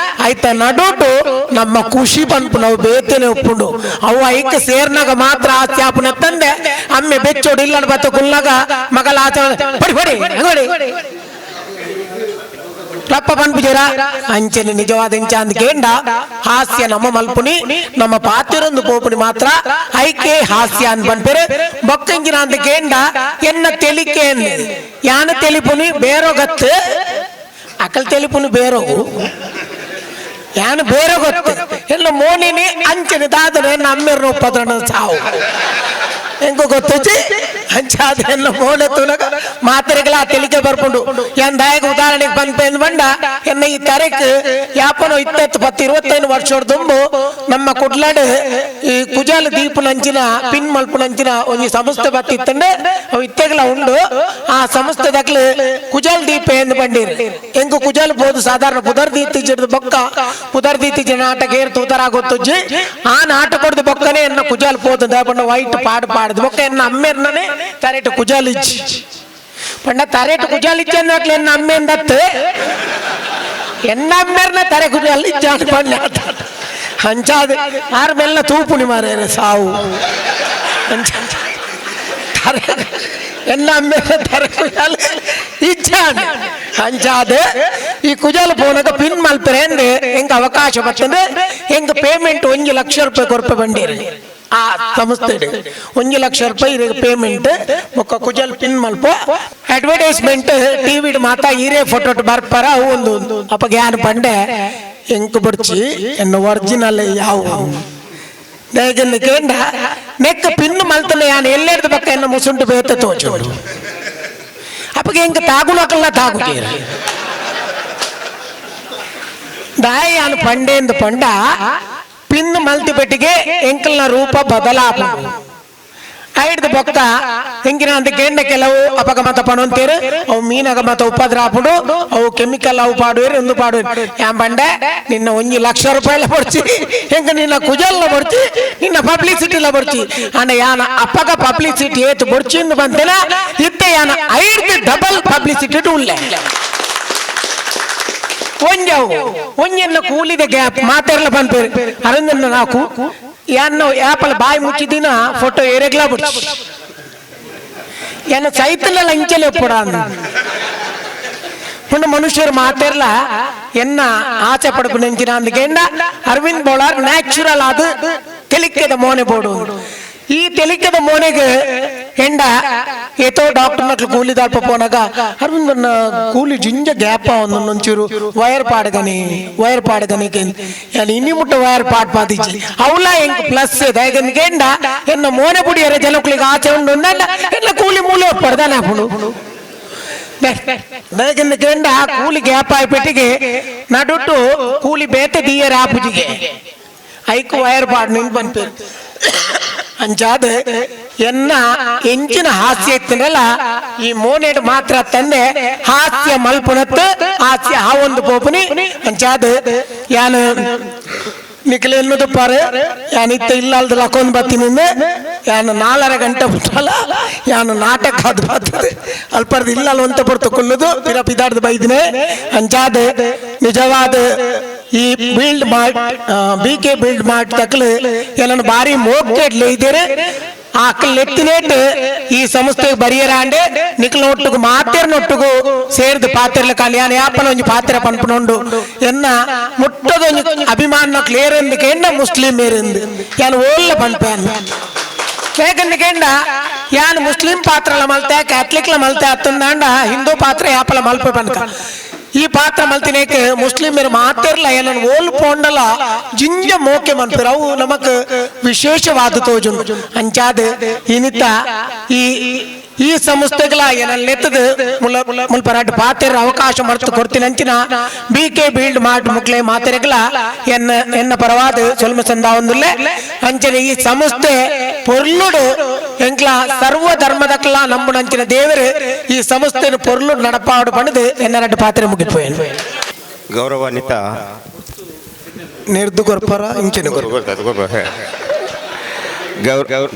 [SPEAKER 15] ಆಯ್ತ ನಡುಟು ನಮ್ಮ ಖುಷಿ ಬಂತು ನಾವು ಬೇತೇನೆ ಒಪ್ಪುಂಡು ಅವು ಐಕ ಸೇರ್ನಾಗ ಮಾತ್ರ ಆಸ್ಯಾಪನ ತಂದೆ ಅಮ್ಮೆ ಬೆಚ್ಚೋಡು ಇಲ್ಲ ಬತ್ತ ಕುಲ್ನಾಗ ಮಗಲ ಪಡಿ ರಪ್ಪ ಪನ್ಪುಜರ ಅಂಚನೆ ನಿಜವಾದ ಇಂಚ ಅಂದ್ಕೇಂಡ ಹಾಸ್ಯ ನಮ್ಮ ಮಲ್ಪುನಿ ನಮ್ಮ ಪಾತಿರೊಂದು ಪೋಪುನಿ ಮಾತ್ರ ಐಕೆ ಹಾಸ್ಯ ಅಂದ್ ಪನ್ಪೆರೆ ಬೊಕ್ಕಂಜಿನ ಅಂದ್ಕೇಂಡ ಎನ್ನ ತೆಲಿಕೆ ಯಾನ ತೆಲಿಪುನಿ ಬೇರೋಗತ್ತು ಅಕಲ್ ತೆಲಿಪುನಿ ಬೇರೋಗು ಯಾನು ಬೇರೆ ಗೊತ್ತು ಎಲ್ಲ ಮೋನಿನಿ ಅಂಚನೆ ದಾದನೆ ನಮ್ಮೆರ್ನ ಉಪದ್ರಣ ಸಾವು ಹೆಂಗೋ ಗೊತ್ತಚ್ಚಿ ಹಂಚಾದ್ರೆಲ್ಲ ಮೋನೆ ತುನಗ ಮಾತ್ರೆಗಳ ತೆಲಿಕೆ ಬರ್ಕೊಂಡು ಎಂದಾಯಕ ಉದಾಹರಣೆಗೆ ಬಂದ ಬಂಡ ಎನ್ನ ಈ ತರಕ್ ಯಾಪನೋ 20-25 ವರ್ಷದ ದುಂಬು ನಮ್ಮ ಕುಡ್ಲಾಡ್ ಈ ಕುಜಾಲ ದೀಪ ನಂಚಿನ ಪಿನ್ ಮಲ್ಪು ನಂಚಿನ ಒಂದು ಸಂಸ್ಥೆ ಬತ್ತಿತ್ತಂಡೆ ಅವು ಇತ್ತೆಗಳ ಉಂಡು ಆ ಸಂಸ್ಥೆದಾಗ್ಲು ಕುಜಾಲ ದೀಪ ಎಂದು ಬಂದಿರಿ ಹೆಂಗು ಕುಜಾಲ ಬೋದು ಸಾಧಾರಣ ಪುದರ್ದೀತಿಜದ ಬೊಕ್ಕ ಪುದರ್ದೀತಿಜ ನಾಟಕ ಏರ್ ತೂತರಾಗೊತ್ತುಜ್ಜಿ ಆ ನಾಟಕದ ಬೊಕ್ಕನೆ ಎನ್ನ ಕುಜಾಲ ಪೋದು ದಾಪಣ್ಣ ವೈಟ್ ಪಾಡ್ ಬೊಕ್ಕ ಎನ್ನ ಅಮ್ಮೆರ್ನನೆ ತರೇಟು ಕುಜಾಲಿಜ್ಜಿ ಪಂಡ ತರೇಟು ಕುಜಾಲಿಜ್ಜಿ ಅನ್ನಕ್ಲೆ ಎನ್ನ ಅಮ್ಮೆಂದತ್ತು ಎನ್ನ ಅಮ್ಮೆರ್ನ ತರೆ ಕುಜಾಲಿಜ್ಜಿ ಅಂತ ಪಂಡ ಹಂಚಾದ ಆರ ಮೆಲ್ಲ ತೂಪುನಿ ಮಾರೇ ಸಾವು ಎನ್ನ ಅಮ್ಮೆರ್ನ ತರೆ ಕುಜಾಲ ಇಚ್ಛಾನೆ ಹಂಚಾದ ಈ ಕುಜಾಲ ಪೋನಗ ಪಿನ್ ಮಲ್ಪರೆ ಅಂದ್ರೆ ಹೆಂಗ ಅವಕಾಶ ಬರ್ತಂದ್ರೆ ಹೆಂಗ ಪೇಮೆಂಟ್ 1 ಲಕ್ಷ ರೂಪಾಯಿ ಕೊರಪೆ ಬಂದಿರಿ ಆ ಸಂಸ್ಥೆ 1 ಲಕ್ಷ ರೂಪಾಯಿ ಪೇಮೆಂಟ್ ಒಕ್ಕ ಕುಜಲ್ ಪಿನ್ ಮಲ್ಪ ಅಡ್ವರ್ಟೈಸ್ಮೆಂಟ್ ಟಿವಿ ಮಾತಾ ಹೀರೆ ಫೋಟೋ ಬರ್ಪಾರ ಒಂದು ಅಪ್ಪ ಜ್ಞಾನ ಬಂಡೆ ಎಂಕ್ ಬರ್ಚಿ ಎನ್ನ ಒರಿಜಿನಲ್ ಯಾವ ದಯಗನ್ನ ಕೇಂಡ ನೆಕ್ಕ ಪಿನ್ ಮಲ್ತನೆ ಯಾನ್ ಎಲ್ಲೆಡ್ದು ಬಕ್ಕ ಎನ್ನ ಮುಸುಂಟು ಬೇತ ತೋಚೋಡು ಅಪ್ಪಗೆ ಎಂಕ ತಾಗುಲಕಲ್ಲ ತಾಗುಜೇರ ದಾಯ ಯಾನ್ ಪಂಡೆ ಎಂದು ಪಂಡ ಪಿನ್ ಮಲ್ತಿ ಬೆಟ್ಟಿಗೆ ಎಂಕಲ್ನ ರೂಪ ಬದಲಾಪ ಐಡ್ದು ಬೊಕ್ಕ ಹೆಂಗಿನ ಅಂತ ಗೆಂಡ ಕೆಲವು ಅಪಗಮತ ಪಣಂತೇರು ಅವು ಮೀನಗಮತ ಉಪದ್ರಾಪುಡು ಅವು ಕೆಮಿಕಲ್ ಅವು ಪಾಡುವೇರು ಒಂದು ಪಾಡುವೇರು ಯಾನ್ ಬಂಡೆ ನಿನ್ನ 1 ಲಕ್ಷ ರೂಪಾಯಿ ಬರ್ಚಿ ಹೆಂಗ ನಿನ್ನ ಕುಜಲ್ಲ ಬರ್ಚಿ ನಿನ್ನ ಪಬ್ಲಿಸಿಟಿಲ ಬರ್ಚಿ ಅಣ್ಣ ಯಾನ ಅಪ್ಪಗ ಪಬ್ಲಿಸಿಟಿ ಏತು ಬರ್ಚಿಂದು ಬಂತೇನ ಇತ್ತೆ ಯಾನ 5 ಡಬಲ್ ಪಬ್ಲಿಸಿಟಿ ಉಳ್ಳೆ ಒಂಜೆನ್ನ ಕೂಲಿದ ಗ್ಯಾಪ್ ಮಾತೆರ್ಲ ಬಂದ್ಪೇರು ಅರಂದನ್ನ ನಾಕು ಯಾನು ಯಾಪಲ ಬಾಯಿ ಮುಚ್ಚಿದಿನ ಫೋಟೋ ಏರೆಗ್ಲಾ ಬಿಡ್ಸಿ ಯಾನ ಸೈತಲ್ಲ ಅಂಚಲೆ ಪುಡ ಪುಣ್ಯ ಮನುಷ್ಯರು ಮಾತೆರ್ಲ ಎನ್ನ ಆಚೆ ಪಡಕು ನೆಂಚಿನ ಅಂದ್ಗೆಂಡ ಅರವಿಂದ್ ಬೋಳಾರ್ ನ್ಯಾಚುರಲ್ ಆದ ತೆಲಿಕೆದ ಮೋನೆ ಬೋಡು ಈ ತೆಲಿಕೆದ ಮೋನೆಗೆ ಹೆಂಡ ಏತೋ ಡಾಕ್ಟರ್ ನಕ್ಲು ಕೂಲಿ ದಾಲ್ಪ ಪೋನಾಗ ಅರವಿಂದ್ ಕೂಲಿ ಜಿಂಜ ಗ್ಯಾಪ ಒಂದೊಂಚೂರು ವೈರ್ ಪಾಡ್ಗನಿ ಇನಿ ಮುಟ್ಟ ವೈರ್ ಪಾದಿಚ್ಚಿ ಅವಳ ಹೆಂಗ್ ಪ್ಲಸ್ ದಯಗಂದ ಎನ್ನ ಮೋನೆ ಪುಡಿಯರ ಜನಕ್ಕಳಿಗೆ ಆಚೆ ಉಂಡು ಎಲ್ಲ ಕೂಲಿ ಮೂಲೆ ಪಡ್ದಾನೆ ಹಾಪುಡು ದಯಗಂದ ಕೇಂಡ ಕೂಲಿ ಗ್ಯಾಪ್ ಆಯ್ಪೆಟ್ಟಿಗೆ ನಡುಟ್ಟು ಕೂಲಿ ಬೇತೆ ದಿಯರ ಆಪುಜಿಗೆ ಐಕು ವೈರ್ ಪಾಡ್ ನಿಂತು ಬಂದ್ಪೇರು ಅಂಚಾದ ಎನ್ನ ಎಂಚಿನ ಹಾಸ್ಯ ಇತ್ತಿನಲ್ಲ ಈ ಮೋನೆಡ್ ಮಾತ್ರ ತಂದೆ ಹಾಸ್ಯ ಮಲ್ಪುನತ್ತು ಹಾಸ್ಯ ಆ ಒಂದು ಪೋಪುನಿ ಅಂಚಾದ ಯಾನು ನಿಖಿಲ ಎನ್ನುದು ಪಾರೆ ಯಾನಿತ್ತ ಇಲ್ಲ ಅಲ್ದ ಲಕೊಂಡ್ ಬರ್ತೀನಿ ಯಾನು 4:30 ಗಂಟೆ ಬಿಟ್ಟಲ್ಲ ಯಾನು ನಾಟಕ ಅದು ಬರ್ತದೆ ಅಲ್ಪರ್ದು ಇಲ್ಲ ಅಂತ ಬರ್ತಕೊಳ್ಳೋದು ಪಿದಾಡ್ದು ಬೈದಿನೇ ಅಂಚಾದ ನಿಜವಾದ ಈ ಬಿಲ್ಡ್ BK ಬಿಲ್ಡ್ ಮಾಡಿ ತಕ್ಕಲು ಎಲ್ಲ ಬಾರಿ ಮೋಗ್ಗೆಡ್ಲೆ ಇದ್ದೀರಿ ಆ ಎತ್ತಿನೇಟ್ ಈ ಸಂಸ್ಥೆಗೆ ಬರಿಯರಾಂಡೆ ನಿಖಲ್ ಒಟ್ಟಿಗೂ ಮಾತೆರ್ನೊಟ್ಟಿಗೂ ಸೇರಿದ ಪಾತ್ರೆಲ ಕಾಲಿ ಯಾನ ಯಾಪನ ಒಂಜಿ ಪಾತ್ರೆ ಪನ್ಪುನೊಂಡು ಎನ್ನ ಮುಟ್ಟದೊಂದು ಅಭಿಮಾನ ಕ್ಲೇರೆಂದು ಎಂಡ ಮುಸ್ಲಿಂ ಏರೆಂದು ಯಾನು ಓಲ್ಲ ಪನ್ಪೇನ್ ಹೇಗಂದ ಯಾನ್ ಮುಸ್ಲಿಂ ಪಾತ್ರಲ ಮಲ್ತೆ ಕ್ಯಾಥಲಿಕ್ಲ ಮಲ್ತೆ ಅತ್ತಂದಾಂಡ ಹಿಂದೂ ಪಾತ್ರ ಯಾಪಲ ಮಲ್ಪೆ ಪನ್ಕ ಈ ಪಾತ್ರ ಮಲ್ತಿನೇಕೆ ಮುಸ್ಲಿಮರು ಮಾತೆರ್ಲ ಏನನ್ನು ಓಲ್ ಪೋಂಡಲ ಜಿಂಜ ಮೋಕೆ ಮನ್ಪೇರು ಅವು ನಮಕ್ ವಿಶೇಷವಾದ ತೋಜು ಅಂಚಾದ ಇನಿತ ಈ ಸಂಸ್ಥೆಗಳ ಏನೆತ್ತದ ಮುಲ್ಪರಾಟ ಪಾತೆರ ಅವಕಾಶ ಮರ್ತು ಕೊಡ್ತೀನಿ ಅಂಚಿನ BK ಬಿಲ್ಡ್ ಮಾಡ್ ಮುಕ್ಲೆ ಮಾತೆರೆಗಳ ಎನ್ನ ಪರವಾದ ಸೊಲ್ಮ ಸಂದ ಒಂದಿಲ್ಲ ಅಂಚನೆ ಈ ಸಂಸ್ಥೆ ಪೊರ್ಲುಡು ಎಂಕ್ಲ ಸರ್ವ ಧರ್ಮದಕ್ಲ ನಂಬುನಂಚಿನ ದೇವರು ಈ ಸಂಸ್ಥೆನ ಪೊರ್ಲುಡು ನಡಪಾಡು ಪಣದು ಎನ್ನ ಪಾತ್ರೆ ಮುಗಿಪೋಯನು
[SPEAKER 16] ಗೌರವಾನ್ವಿತ
[SPEAKER 15] ನಿರ್ದು ಗೊರ್ಪರ ಇಂಚಿನ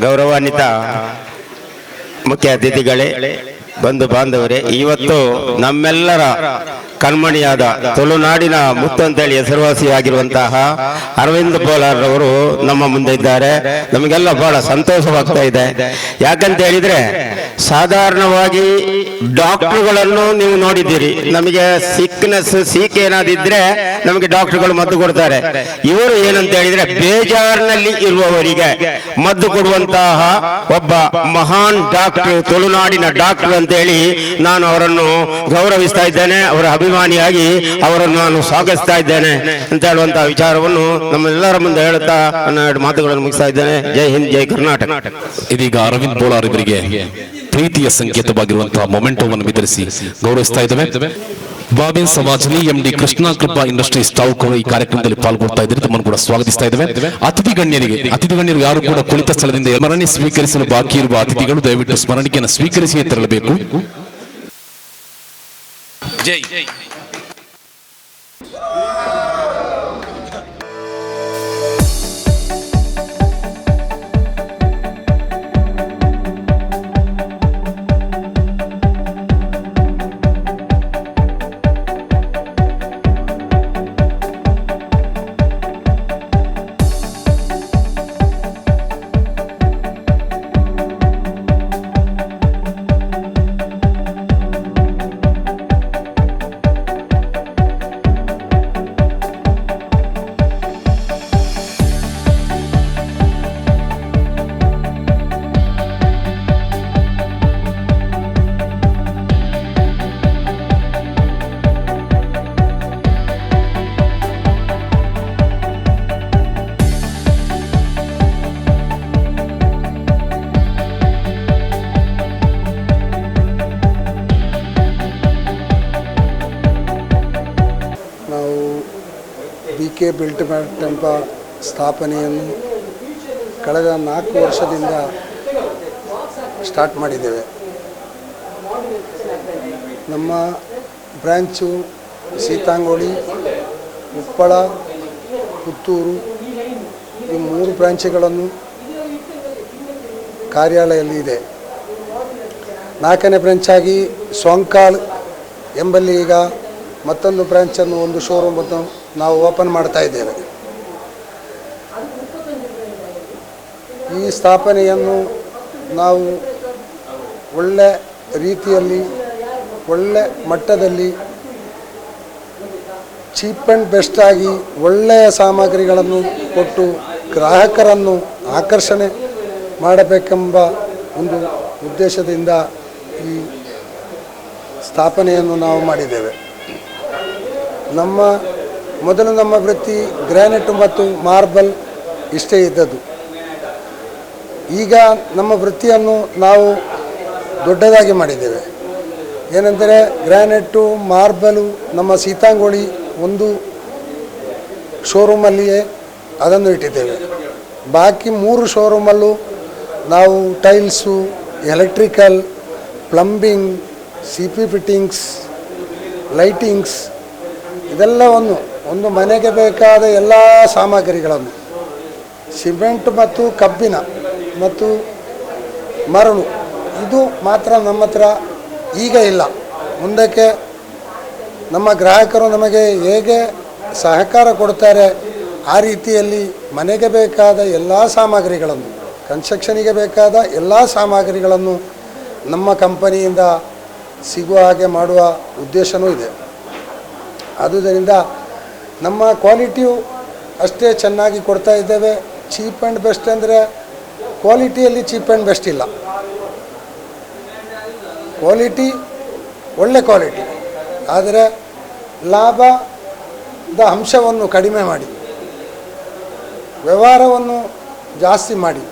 [SPEAKER 16] ಗೌರವಾನ್ವಿತ ಮುಖ್ಯ ಅತಿಥಿಗಳೇ, ಬಂಧು ಬಾಂಧವರೇ, ಇವತ್ತು ನಮ್ಮೆಲ್ಲರ ಕಣ್ಮಣಿಯಾದ ತುಳುನಾಡಿನ ಮುತ್ತು ಅಂತೇಳಿ ಹೆಸರುವಾಸಿಯಾಗಿರುವಂತಹ ಅರವಿಂದ್ ಬೋಲಾರ್ ಅವರು ನಮ್ಮ ಮುಂದೆ ಇದ್ದಾರೆ. ನಮಗೆಲ್ಲ ಬಹಳ ಸಂತೋಷವಾಗ್ತಾ ಇದೆ. ಯಾಕಂತ ಹೇಳಿದ್ರೆ ಸಾಧಾರಣವಾಗಿ ಡಾಕ್ಟರ್ಗಳನ್ನು ನೀವು ನೋಡಿದ್ದೀರಿ, ನಮಗೆ ಸಿಕ್ನೆಸ್ ಸೀಕ್ ಏನಾದಿದ್ರೆ ನಮಗೆ ಡಾಕ್ಟರ್ಗಳು ಮದ್ದು ಕೊಡ್ತಾರೆ. ಇವರು ಏನಂತ ಹೇಳಿದ್ರೆ ಬೇಜಾರಿನಲ್ಲಿ ಇರುವವರಿಗೆ ಮದ್ದು ಕೊಡುವಂತಹ ಒಬ್ಬ ಮಹಾನ್ ಡಾಕ್ಟರ್, ತುಳುನಾಡಿನ ಡಾಕ್ಟರ್ ಅಂತ ಹೇಳಿ ನಾನು ಅವರನ್ನು ಗೌರವಿಸ್ತಾ ಇದ್ದೇನೆ. ಅವರ ಅಭಿಮಾನಿಯಾಗಿ ಅವರನ್ನು ನಾನು ಸ್ವಾಗತಿಸ್ತಾ ಇದ್ದೇನೆ ಅಂತ ಹೇಳುವಂತಹ ವಿಚಾರವನ್ನು ನಮ್ಮೆಲ್ಲರ ಮುಂದೆ ಹೇಳುತ್ತಾ ನನ್ನ ಮಾತುಗಳನ್ನು ಮುಗಿಸ್ತಾ ಇದ್ದೇನೆ. ಜೈ ಹಿಂದ್, ಜೈ ಕರ್ನಾಟಕ.
[SPEAKER 4] ಇದೀಗ ಅರವಿಂದ್ ಬೋಳಾರ್ ಇವರಿಗೆ ಪ್ರೀತಿಯ ಸಂಕೇತವಾಗಿರುವಂತಹ ಮೊಮೆಂಟೋವನ್ನು ವಿತರಿಸಿ ಗೌರವಿಸ್ತಾ ಇದ್ದೇವೆ. ಬಾಬಿನ್ ಸಮಾಜನಿ MD ಕೃಷ್ಣ ಕೃಪಾ ಇಂಡಸ್ಟ್ರೀಸ್ ಸ್ಟಾಕ್ ಅವರು ಈ ಕಾರ್ಯಕ್ರಮದಲ್ಲಿ ಪಾಲ್ಗೊಳ್ತಾ ಇದ್ದಾರೆ. ತಮ್ಮನ್ನು ಕೂಡ ಸ್ವಾಗತಿಸ್ತಾ ಇದ್ದೇವೆ. ಅತಿಥಿ ಗಣ್ಯರು ಯಾರು ಕೂಡ ಕುಳಿತ ಸ್ಥಳದಿಂದ ಸ್ಮರಣೆ ಸ್ವೀಕರಿಸಲು ಬಾಕಿ ಇರುವ ಅತಿಥಿಗಳು ದಯವಿಟ್ಟು ಸ್ಮರಣಿಕೆಯನ್ನು ಸ್ವೀಕರಿಸಿ ತೆರಳಬೇಕು. ಜೈ
[SPEAKER 17] BK ಬಿಲ್ಟ್ ಮ್ಯಾಟ್ ಎಂಬ ಸ್ಥಾಪನೆಯನ್ನು ಕಳೆದ 4 ವರ್ಷದಿಂದ ಸ್ಟಾರ್ಟ್ ಮಾಡಿದ್ದೇವೆ. ನಮ್ಮ ಬ್ರ್ಯಾಂಚು ಸೀತಾಂಗೋಳಿ, ಉಪ್ಪಳ, ಪುತ್ತೂರು ಈ 3 ಬ್ರಾಂಚ್ಗಳನ್ನು ಕಾರ್ಯಾಲಯದಲ್ಲಿ ಇದೆ. 4ನೇ ಬ್ರಾಂಚಾಗಿ ಸೋಂಕಾಳ್ ಎಂಬಲ್ಲಿ ಈಗ ಮತ್ತೊಂದು ಬ್ರಾಂಚನ್ನು, ಒಂದು ಶೋರೂಮ್ ಅನ್ನು ನಾವು ಓಪನ್ ಮಾಡ್ತಾ ಇದ್ದೇವೆ. ಈ ಸ್ಥಾಪನೆಯನ್ನು ನಾವು ಒಳ್ಳೆ ರೀತಿಯಲ್ಲಿ, ಒಳ್ಳೆ ಮಟ್ಟದಲ್ಲಿ, ಚೀಪ್ ಆ್ಯಂಡ್ ಬೆಸ್ಟಾಗಿ ಒಳ್ಳೆಯ ಸಾಮಗ್ರಿಗಳನ್ನು ಕೊಟ್ಟು ಗ್ರಾಹಕರನ್ನು ಆಕರ್ಷಣೆ ಮಾಡಬೇಕೆಂಬ ಒಂದು ಉದ್ದೇಶದಿಂದ ಈ ಸ್ಥಾಪನೆಯನ್ನು ನಾವು ಮಾಡಿದ್ದೇವೆ. ನಮ್ಮ ವೃತ್ತಿ ಗ್ರಾನೈಟ್ ಮತ್ತು ಮಾರ್ಬಲ್ ಇಷ್ಟೇ ಇದ್ದದ್ದು. ಈಗ ನಮ್ಮ ವೃತ್ತಿಯನ್ನು ನಾವು ದೊಡ್ಡದಾಗಿ ಮಾಡಿದ್ದೇವೆ. ಏನೆಂದರೆ ಗ್ರಾನೈಟು, ಮಾರ್ಬಲು ನಮ್ಮ ಸೀತಾಂಗೋಳಿ ಒಂದು ಶೋರೂಮಲ್ಲಿಯೇ ಅದನ್ನು ಇಟ್ಟಿದ್ದೇವೆ. ಬಾಕಿ 3 ಶೋರೂಮಲ್ಲೂ ನಾವು tiles, electrical, plumbing, CP fittings, lightings ಇದೆಲ್ಲವನ್ನು, ಒಂದು ಮನೆಗೆ ಬೇಕಾದ ಎಲ್ಲ ಸಾಮಗ್ರಿಗಳನ್ನು, ಸಿಮೆಂಟ್ ಮತ್ತು ಕಬ್ಬಿಣ ಮತ್ತು ಮರಳು, ಇದು ಮಾತ್ರ ನಮ್ಮ ಹತ್ರ ಈಗ ಇಲ್ಲ. ಮುಂದಕ್ಕೆ ನಮ್ಮ ಗ್ರಾಹಕರು ನಮಗೆ ಹೇಗೆ ಸಹಕಾರ ಕೊಡ್ತಾರೆ ಆ ರೀತಿಯಲ್ಲಿ ಮನೆಗೆ ಬೇಕಾದ ಎಲ್ಲ ಸಾಮಗ್ರಿಗಳನ್ನು, ಕನ್ಸ್ಟ್ರಕ್ಷನಿಗೆ ಬೇಕಾದ ಎಲ್ಲ ಸಾಮಗ್ರಿಗಳನ್ನು ನಮ್ಮ ಕಂಪನಿಯಿಂದ ಸಿಗುವ ಹಾಗೆ ಮಾಡುವ ಉದ್ದೇಶವೂ ಇದೆ. ಆದುದರಿಂದ ನಮ್ಮ ಕ್ವಾಲಿಟಿಯು ಅಷ್ಟೇ ಚೆನ್ನಾಗಿ ಕೊಡ್ತಾ ಇದ್ದೇವೆ. ಚೀಪ್ ಆ್ಯಂಡ್ ಬೆಸ್ಟ್ ಅಂದರೆ ಕ್ವಾಲಿಟಿಯಲ್ಲಿ ಚೀಪ್ ಆ್ಯಂಡ್ ಬೆಸ್ಟ್ ಇಲ್ಲ. ಕ್ವಾಲಿಟಿ ಒಳ್ಳೆ ಕ್ವಾಲಿಟಿ, ಆದರೆ ಲಾಭದ ಅಂಶವನ್ನು ಕಡಿಮೆ ಮಾಡಿ, ವ್ಯವಹಾರವನ್ನು ಜಾಸ್ತಿ ಮಾಡಿ.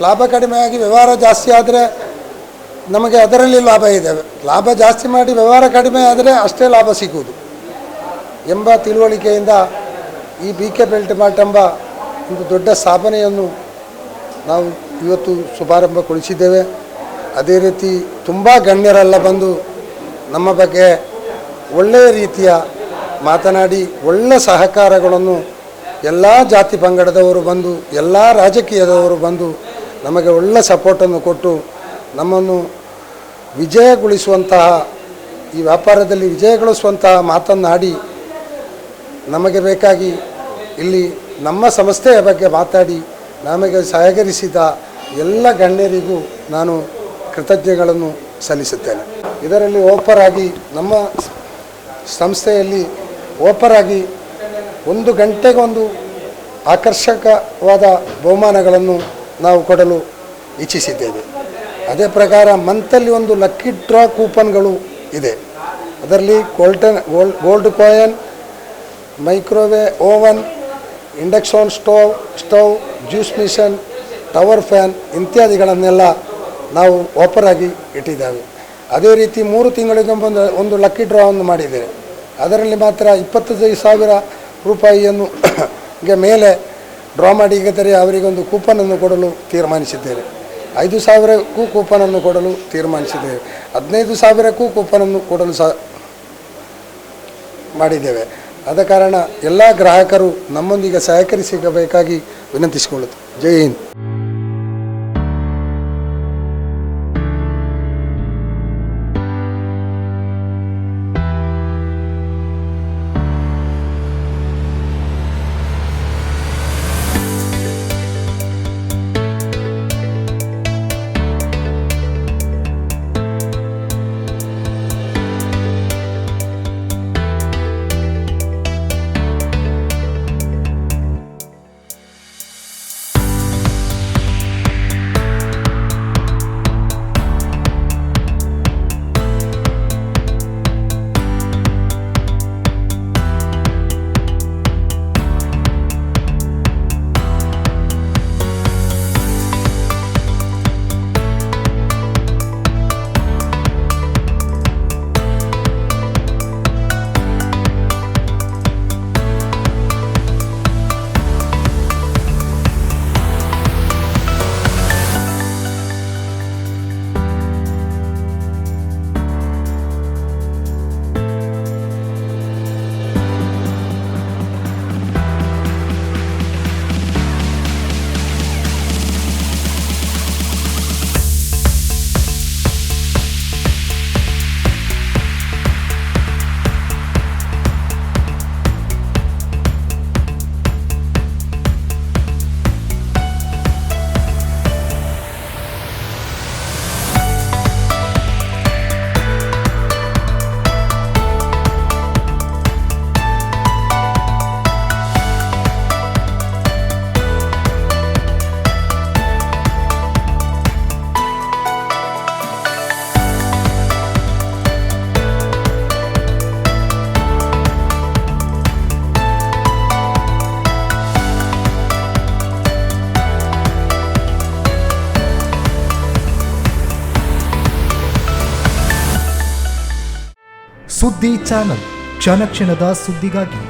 [SPEAKER 17] ಲಾಭ ಕಡಿಮೆಯಾಗಿ ವ್ಯವಹಾರ ಜಾಸ್ತಿ ಆದರೆ ನಮಗೆ ಅದರಲ್ಲಿ ಲಾಭ ಇದೆ. ಲಾಭ ಜಾಸ್ತಿ ಮಾಡಿ ವ್ಯವಹಾರ ಕಡಿಮೆ ಆದರೆ ಅಷ್ಟೇ ಲಾಭ ಸಿಗುವುದು ಎಂಬ ತಿಳುವಳಿಕೆಯಿಂದ ಈ BK ಬಿಲ್ಟ್ ಮ್ಯಾಟ್ ಎಂಬ ಒಂದು ದೊಡ್ಡ ಸ್ಥಾಪನೆಯನ್ನು ನಾವು ಇವತ್ತು ಶುಭಾರಂಭಗೊಳಿಸಿದ್ದೇವೆ. ಅದೇ ರೀತಿ ತುಂಬ ಗಣ್ಯರೆಲ್ಲ ಬಂದು ನಮ್ಮ ಬಗ್ಗೆ ಒಳ್ಳೆಯ ರೀತಿಯ ಮಾತನಾಡಿ, ಒಳ್ಳೆಯ ಸಹಕಾರಗಳನ್ನು ಎಲ್ಲ ಜಾತಿ ಪಂಗಡದವರು ಬಂದು, ಎಲ್ಲ ರಾಜಕೀಯದವರು ಬಂದು ನಮಗೆ ಒಳ್ಳೆಯ ಸಪೋರ್ಟನ್ನು ಕೊಟ್ಟು ನಮ್ಮನ್ನು ವಿಜಯಗೊಳಿಸುವಂತಹ, ಈ ವ್ಯಾಪಾರದಲ್ಲಿ ವಿಜಯಗೊಳಿಸುವಂತಹ ಮಾತನ್ನಾಡಿ ನಮಗೆ ಬೇಕಾಗಿ ಇಲ್ಲಿ ನಮ್ಮ ಸಂಸ್ಥೆಯ ಬಗ್ಗೆ ಮಾತಾಡಿ ನಮಗೆ ಸಹಕರಿಸಿದ ಎಲ್ಲ ಗಣ್ಯರಿಗೂ ನಾನು ಕೃತಜ್ಞತೆಗಳನ್ನು ಸಲ್ಲಿಸುತ್ತೇನೆ. ಇದರಲ್ಲಿ ಓಪರಾಗಿ ನಮ್ಮ ಸಂಸ್ಥೆಯಲ್ಲಿ ಓಪರಾಗಿ 1 ಗಂಟೆಗೆ ಒಂದು ಆಕರ್ಷಕವಾದ ಬಹುಮಾನಗಳನ್ನು ನಾವು ಕೊಡಲು ಇಚ್ಛಿಸಿದ್ದೇವೆ. ಅದೇ ಪ್ರಕಾರ ಮಂತಲ್ಲಿ ಒಂದು ಲಕ್ಕಿ ಡ್ರಾ ಕೂಪನ್ಗಳು ಇದೆ. ಅದರಲ್ಲಿ gold coin, microwave oven, induction stove, juice machine, tower fan ಇತ್ಯಾದಿಗಳನ್ನೆಲ್ಲ ನಾವು ಆಫರ್ ಆಗಿ ಇಟ್ಟಿದ್ದೇವೆ. ಅದೇ ರೀತಿ 3 ತಿಂಗಳಿಗೊಮ್ಮೆ ಒಂದು ಲಕ್ಕಿ ಡ್ರಾವನ್ನು ಮಾಡಿದ್ದೇವೆ. ಅದರಲ್ಲಿ ಮಾತ್ರ 25,000 ರೂಪಾಯಿಯನ್ನು ಮೇಲೆ ಡ್ರಾ ಮಾಡಿದರೆ ಅವರಿಗೊಂದು ಕೂಪನನ್ನು ಕೊಡಲು ತೀರ್ಮಾನಿಸಿದ್ದೇವೆ. 5,000ಕ್ಕೂ ಕೂಪನನ್ನು ಕೊಡಲು ತೀರ್ಮಾನಿಸಿದ್ದೇವೆ. 15,000ಕ್ಕೂ ಕೂಪನನ್ನು ಕೊಡಲು ಸಹ ಮಾಡಿದ್ದೇವೆ. ಆದ ಕಾರಣ ಎಲ್ಲ ಗ್ರಾಹಕರು ನಮ್ಮೊಂದಿಗೆ ಸಹಕರಿಸಬೇಕಾಗಿ ವಿನಂತಿಸಿಕೊಳ್ಳುತ್ತೇವೆ. ಜೈ ಹಿಂದ್.
[SPEAKER 18] ಸುದ್ದಿ ಚಾನಲ್ ಕ್ಷಣ ಕ್ಷಣದ ಸುದ್ದಿಗಾಗಿ